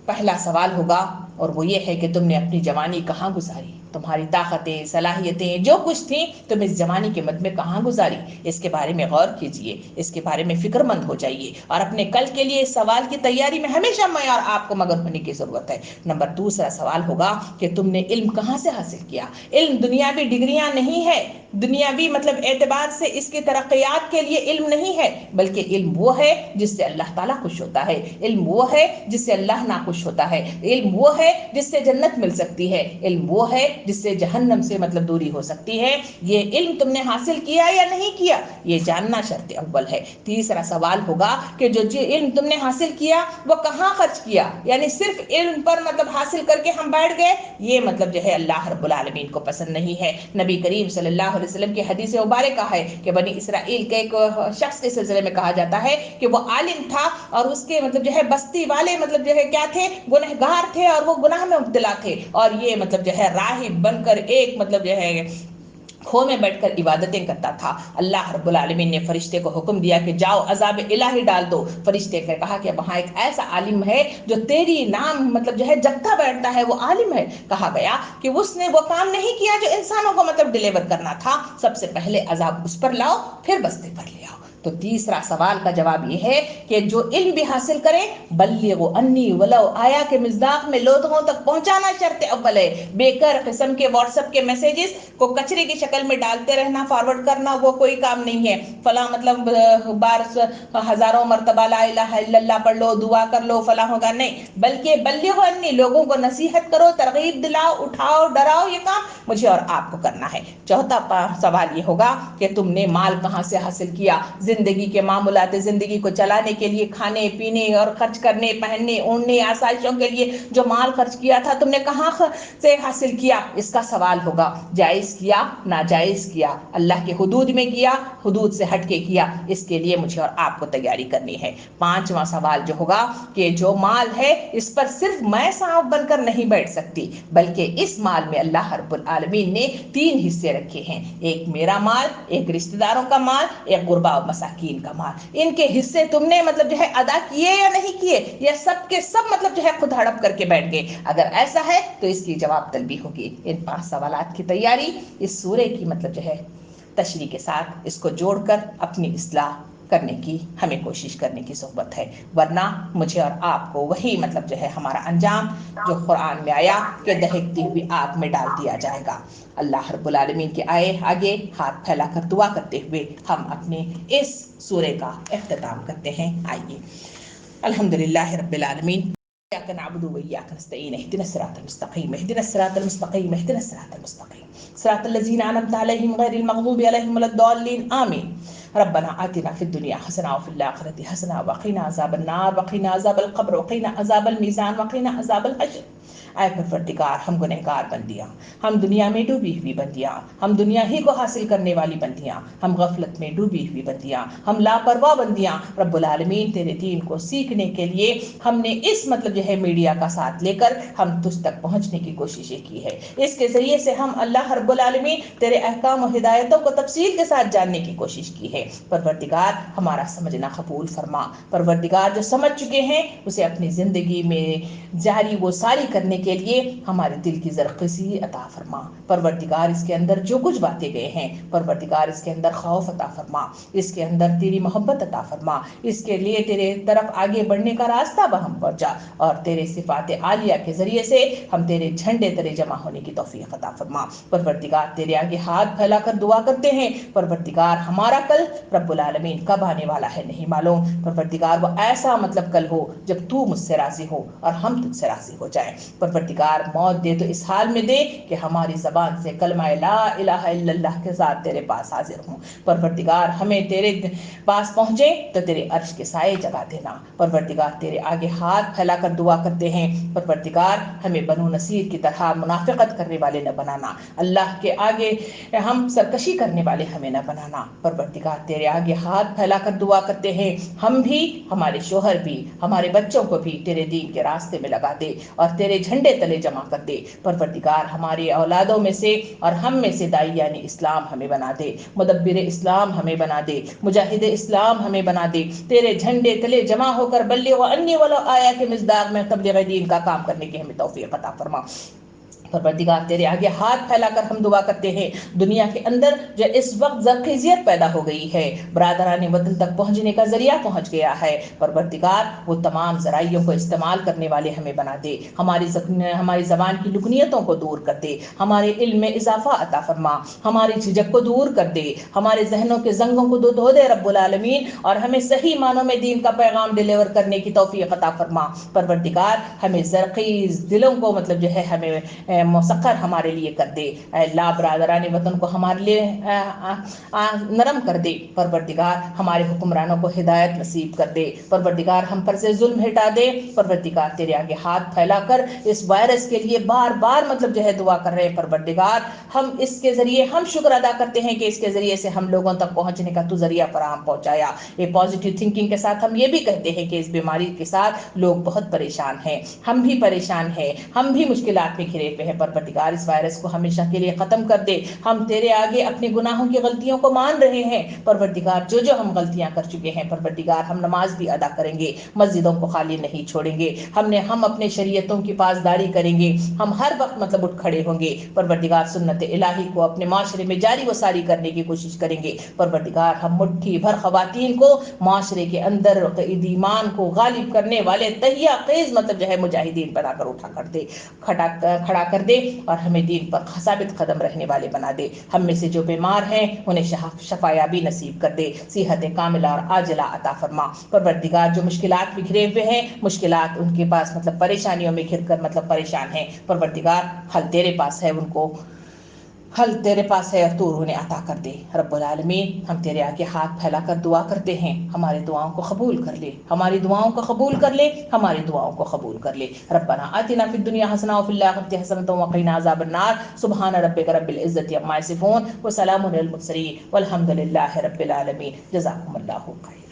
پہلا سوال ہوگا اور وہ یہ ہے کہ تم نے اپنی جوانی کہاں گزاری، تمہاری طاقتیں، صلاحیتیں جو کچھ تھیں تم اس جوانی کے مد میں کہاں گزاری، اس کے بارے میں غور کیجئے، اس کے بارے میں فکر مند ہو جائیے، اور اپنے کل کے لیے اس سوال کی تیاری میں ہمیشہ میں اور آپ کو مگن ہونے کی ضرورت ہے۔ نمبر 2 سوال ہوگا کہ تم نے علم کہاں سے حاصل کیا۔ علم دنیاوی ڈگریاں نہیں ہے، دنیاوی مطلب اعتبار سے اس کی ترقیات کے لیے علم نہیں ہے، بلکہ علم وہ ہے جس سے اللہ تعالیٰ خوش ہوتا ہے، علم وہ ہے جس سے اللہ ناخوش ہوتا ہے، علم وہ ہے جس سے جنت مل سکتی ہے، علم وہ ہے جس سے جہنم سے مطلب دوری ہو سکتی ہے۔ یہ علم تم نے حاصل کیا یا نہیں کیا، یہ جاننا شرط اول ہے۔ تیسرا سوال ہوگا کہ جو علم تم نے حاصل کیا وہ کہاں خرچ کیا، یعنی صرف علم پر مطلب حاصل کر کے ہم بیٹھ گئے، یہ مطلب جو ہے اللہ رب العالمین کو پسند نہیں ہے۔ نبی کریم صلی اللہ علیہ وسلم کی حدیث مبارکہ ہے کہ بنی اسرائیل کے ایک شخص کے سلسلے میں کہا جاتا ہے کہ وہ عالم تھا اور اس کے مطلب جو ہے بستی والے مطلب جو ہے کیا تھے، گنہگار تھے اور وہ گناہ میں مبتلا تھے، اور یہ مطلب جو ہے راہب بن کر ایک مطلب جو ہے کھو میں بیٹھ کر عبادتیں کرتا تھا۔ اللہ رب العالمین نے فرشتے کو حکم دیا کہ جاؤ عذاب الہی ڈال دو۔ فرشتے نے کہا کہ وہاں ایک ایسا عالم ہے جو تیری نام مطلب جو ہے جگتا بیٹھتا ہے، وہ عالم ہے۔ کہا گیا کہ اس نے وہ کام نہیں کیا جو انسانوں کو مطلب ڈیلیور کرنا تھا، سب سے پہلے عذاب اس پر لاؤ پھر بستے پر لے آؤ۔ تو تیسرا سوال کا جواب یہ ہے کہ جو علم بھی حاصل کریں، بلغوا انی ولو آیا کے مصداق میں لوگوں تک پہنچانا شرط اول ہے۔ بیکر قسم کے واٹس ایپ کے میسیجز کو کچرے کی شکل میں ڈالتے رہنا، فارورڈ کرنا، وہ کوئی کام نہیں ہے۔ فلاں مطلب بار ہزاروں مرتبہ لا الہ الا اللہ پڑھ لو، دعا کر لو، فلاں ہوگا، نہیں، بلکہ بلغوا انی، لوگوں کو نصیحت کرو، ترغیب دلاؤ، اٹھاؤ، ڈراؤ، یہ کام مجھے اور آپ کو کرنا ہے۔ چوتھا سوال یہ ہوگا کہ تم نے مال کہاں سے حاصل کیا، زندگی کے معمولات زندگی کو چلانے کے لیے، کھانے پینے اور خرچ کرنے، پہننے اوڑھنے، آسائشوں کے لیے جو مال خرچ کیا تھا تم نے کہاں سے حاصل کیا، اس کا سوال ہوگا۔ جائز کیا، ناجائز کیا، اللہ کے حدود میں کیا، حدود سے ہٹ کے کیا، اس کے لیے مجھے اور آپ کو تیاری کرنی ہے۔ پانچواں سوال جو ہوگا کہ جو مال ہے اس پر صرف میں صاحب بن کر نہیں بیٹھ سکتی، بلکہ اس مال میں اللہ رب العالمین نے 3 حصے رکھے ہیں، ایک میرا مال، ایک رشتہ داروں کا مال، ایک غربا و مساکین کا مال۔ ان کے حصے تم نے مطلب جو ہے ادا کیے یا نہیں کیے، یا سب کے سب مطلب جو ہے خود ہڑپ کر کے بیٹھ گئے؟ اگر ایسا ہے تو اس کی جواب طلبی ہوگی۔ ان 5 سوالات کی تیاری اس سورے کی مطلب جو ہے تشریح کے ساتھ اس کو جوڑ کر اپنی اصلاح کرنے کی ہمیں کوشش کرنے کی صحبت ہے، ورنہ مجھے اور آپ کو وہی مطلب جو ہے ہمارا انجام جو قرآن میں آیا کہ دہکتی ہوئی آگ میں ڈال دیا جائے گا۔ اللہ رب العالمین کے آگے ہاتھ پھیلا کر دعا کرتے ہوئے ہم اپنے اس سورے کا اختتام کرتے ہیں۔ آئیے، الحمدللہ رب العالمین، إياك نعبد وإياك نستعين، اهدنا الصراط المستقيم، اهدنا الصراط المستقيم، اهدنا الصراط المستقيم، صراط الذين أنعمت عليهم غير المغضوب عليهم ولا الضالين، آمين۔ ربنا آتنا في الدنيا حسنة وفي الآخرة حسنة وقنا عذاب النار وقنا عذاب القبر وقنا عذاب الميزان وقنا عذاب الحشر۔ اے پروردگار، ہم گنہگار بندیاں، ہم دنیا میں ڈوبی ہوئی بندیاں، ہم دنیا ہی کو حاصل کرنے والی بندیاں، ہم غفلت میں ڈوبی ہوئی بندیاں، ہم لاپرواہ بندیاں، رب العالمین تیرے دین کو سیکھنے کے لیے ہم نے اس مطلب جو ہے میڈیا کا ساتھ لے کر ہم تجھ تک پہنچنے کی کوششیں کی ہے۔ اس کے ذریعے سے ہم اللہ رب العالمین تیرے احکام و ہدایتوں کو تفصیل کے ساتھ جاننے کی کوشش کی ہے۔ پروردگار ہمارا سمجھنا قبول فرما۔ پروردگار جو سمجھ چکے ہیں اسے اپنی زندگی میں جاری وہ ساری کرنے کے لیے ہمارے دل کی زرخیزی عطا فرما۔ پروردگار اس کے اندر جو کچھ باتیں گئے ہیں، پروردگار اس کے اندر خوف عطا فرما، اس کے اندر تیری محبت عطا فرما، اس کے لیے تیرے طرف آگے بڑھنے کا راستہ بہم پہنچا، اور تیرے صفات عالیہ کے ذریعے سے ہم تیرے جھنڈے تلے جمع ہونے کی توفیق عطا فرما۔ پروردگار تیرے آگے ہاتھ پھیلا کر دعا کرتے ہیں، پروردگار ہمارا کل رب العالمین کب آنے والا ہے نہیں معلوم۔ پروردگار وہ ایسا مطلب کل ہو جب تو مجھ سے راضی ہو اور ہم تجھ سے راضی ہو جائیں۔ پروردگار موت دے تو اس حال میں دے کہ ہماری زبان سے کلمہ لا الہ الا اللہ کے ساتھ تیرے پاس حاضر ہوں۔ پروردگار ہمیں تیرے پاس پہنچے تو تیرے عرش کے سائے جگہ دینا۔ پروردگار تیرے آگے ہاتھ پھیلا کر دعا کرتے ہیں، پروردگار ہمیں بنو نصیر کی طرح منافقت کرنے والے نہ بنانا، اللہ کے آگے ہم سرکشی کرنے والے ہمیں نہ بنانا۔ پروردگار تیرے آگے ہاتھ پھیلا کر دعا کرتے ہیں، ہم بھی، ہمارے شوہر بھی، ہمارے بچوں کو بھی تیرے دین کے راستے میں لگا دے اور تیرے جھنڈے تلے جمع کر دے۔ پروردگار ہماری اولادوں میں سے اور ہم میں سے داعیان اسلام ہمیں بنا دے، مدبر اسلام ہمیں بنا دے، مجاہد اسلام ہمیں بنا دے، تیرے جھنڈے تلے جمع ہو کر بلغ انی ولو آیا کے مصداق میں تبلیغ دین کا کام کرنے کی ہمیں توفیق عطا فرما۔ پروردگار تیرے آگے ہاتھ پھیلا کر ہم دعا کرتے ہیں، دنیا کے اندر جو اس وقت زرخیزیت پیدا ہو گئی ہے، برادران وطن تک پہنچنے کا ذریعہ پہنچ گیا ہے، پروردگار وہ تمام ذرائعوں کو استعمال کرنے والے ہمیں بنا دے، ہماری زبان کی لکنیتوں کو دور کر دے، ہمارے علم میں اضافہ عطا فرما، ہماری جھجک کو دور کر دے، ہمارے ذہنوں کے زنگوں کو دھو دے رب العالمین، اور ہمیں صحیح معنوں میں دین کا پیغام ڈیلیور کرنے کی توفیق عطا فرما۔ پروردگار ہمیں زرخیز دلوں کو مطلب جو ہے ہمیں مسخر ہمارے لیے کر دے۔ اے اللہ برادران وطن کو ہمارے لیے نرم کر دے۔ پروردگار ہمارے حکمرانوں کو ہدایت نصیب کر دے۔ پروردگار ہم پر سے ظلم ہٹا دے۔ پروردگار تیرے آگے ہاتھ پھیلا کر اس وائرس کے لیے بار بار دعا کر رہے ہیں۔ پروردگار ہم اس کے ذریعے ہم شکر ادا کرتے ہیں کہ اس کے ذریعے سے ہم لوگوں تک پہنچنے کا تو ذریعہ فراہم پہنچایا۔ یہ پازیٹیو تھنکنگ کے ساتھ ہم یہ بھی کہتے ہیں کہ اس بیماری کے ساتھ لوگ بہت پریشان ہیں، ہم بھی پریشان ہیں، ہم بھی مشکلات میں گھرے ہوئے ہیں۔ پروردگار اس وائرس کو ہمیشہ کے لیے ختم کر دے۔ ہم تیرے آگے اپنے گناہوں کی غلطیوں کو مان رہے ہیں۔ پروردگار جو ہم غلطیاں کر چکے ہیں، پروردگار ہم نماز بھی ادا کریں گے، مسجدوں کو خالی نہیں چھوڑیں گے، ہم اپنے شریعتوں کی پاسداری کریں گے، ہم ہر وقت اٹھ کھڑے ہوں گے۔ پروردگار سنت الہی کو اپنے معاشرے میں جاری و ساری کرنے کی کوشش کریں گے۔ پروردگار ہم مٹھی بھر خواتین کو معاشرے کے اندر ایمان کو غالب کرنے والے تہیہ خیز مجاہدین بنا کر کھڑا کر دے اور ہمیں دین پر ثابت قدم رہنے والے بنا دے۔ ہم میں سے جو بیمار ہیں انہیں شفایابی نصیب کر دے، صحت کاملہ اور عاجلہ عطا فرما۔ پروردگار جو مشکلات میں گھرے ہوئے ہیں، مشکلات ان کے پاس پریشانیوں میں گھر کر پریشان ہیں، پروردگار حل تیرے پاس ہے، حل تیرے پاس ہے اور تو انہیں عطا کر دے۔ رب العالمین ہم تیرے آگے ہاتھ پھیلا کر دعا کرتے ہیں، ہماری دعاؤں کو قبول کر لے، ہماری دعاؤں کو قبول کر لے، ہماری دعاؤں کو قبول کر لے۔ ربنا آتنا فی الدنیا حسنہ وفی الآخرۃ حسنۃ وقنا عذاب النار۔ سبحان ربک رب العزۃ عما یصفون وسلام علی المرسلین والحمد للہ رب العالمین۔ جزاکم اللہ خیر۔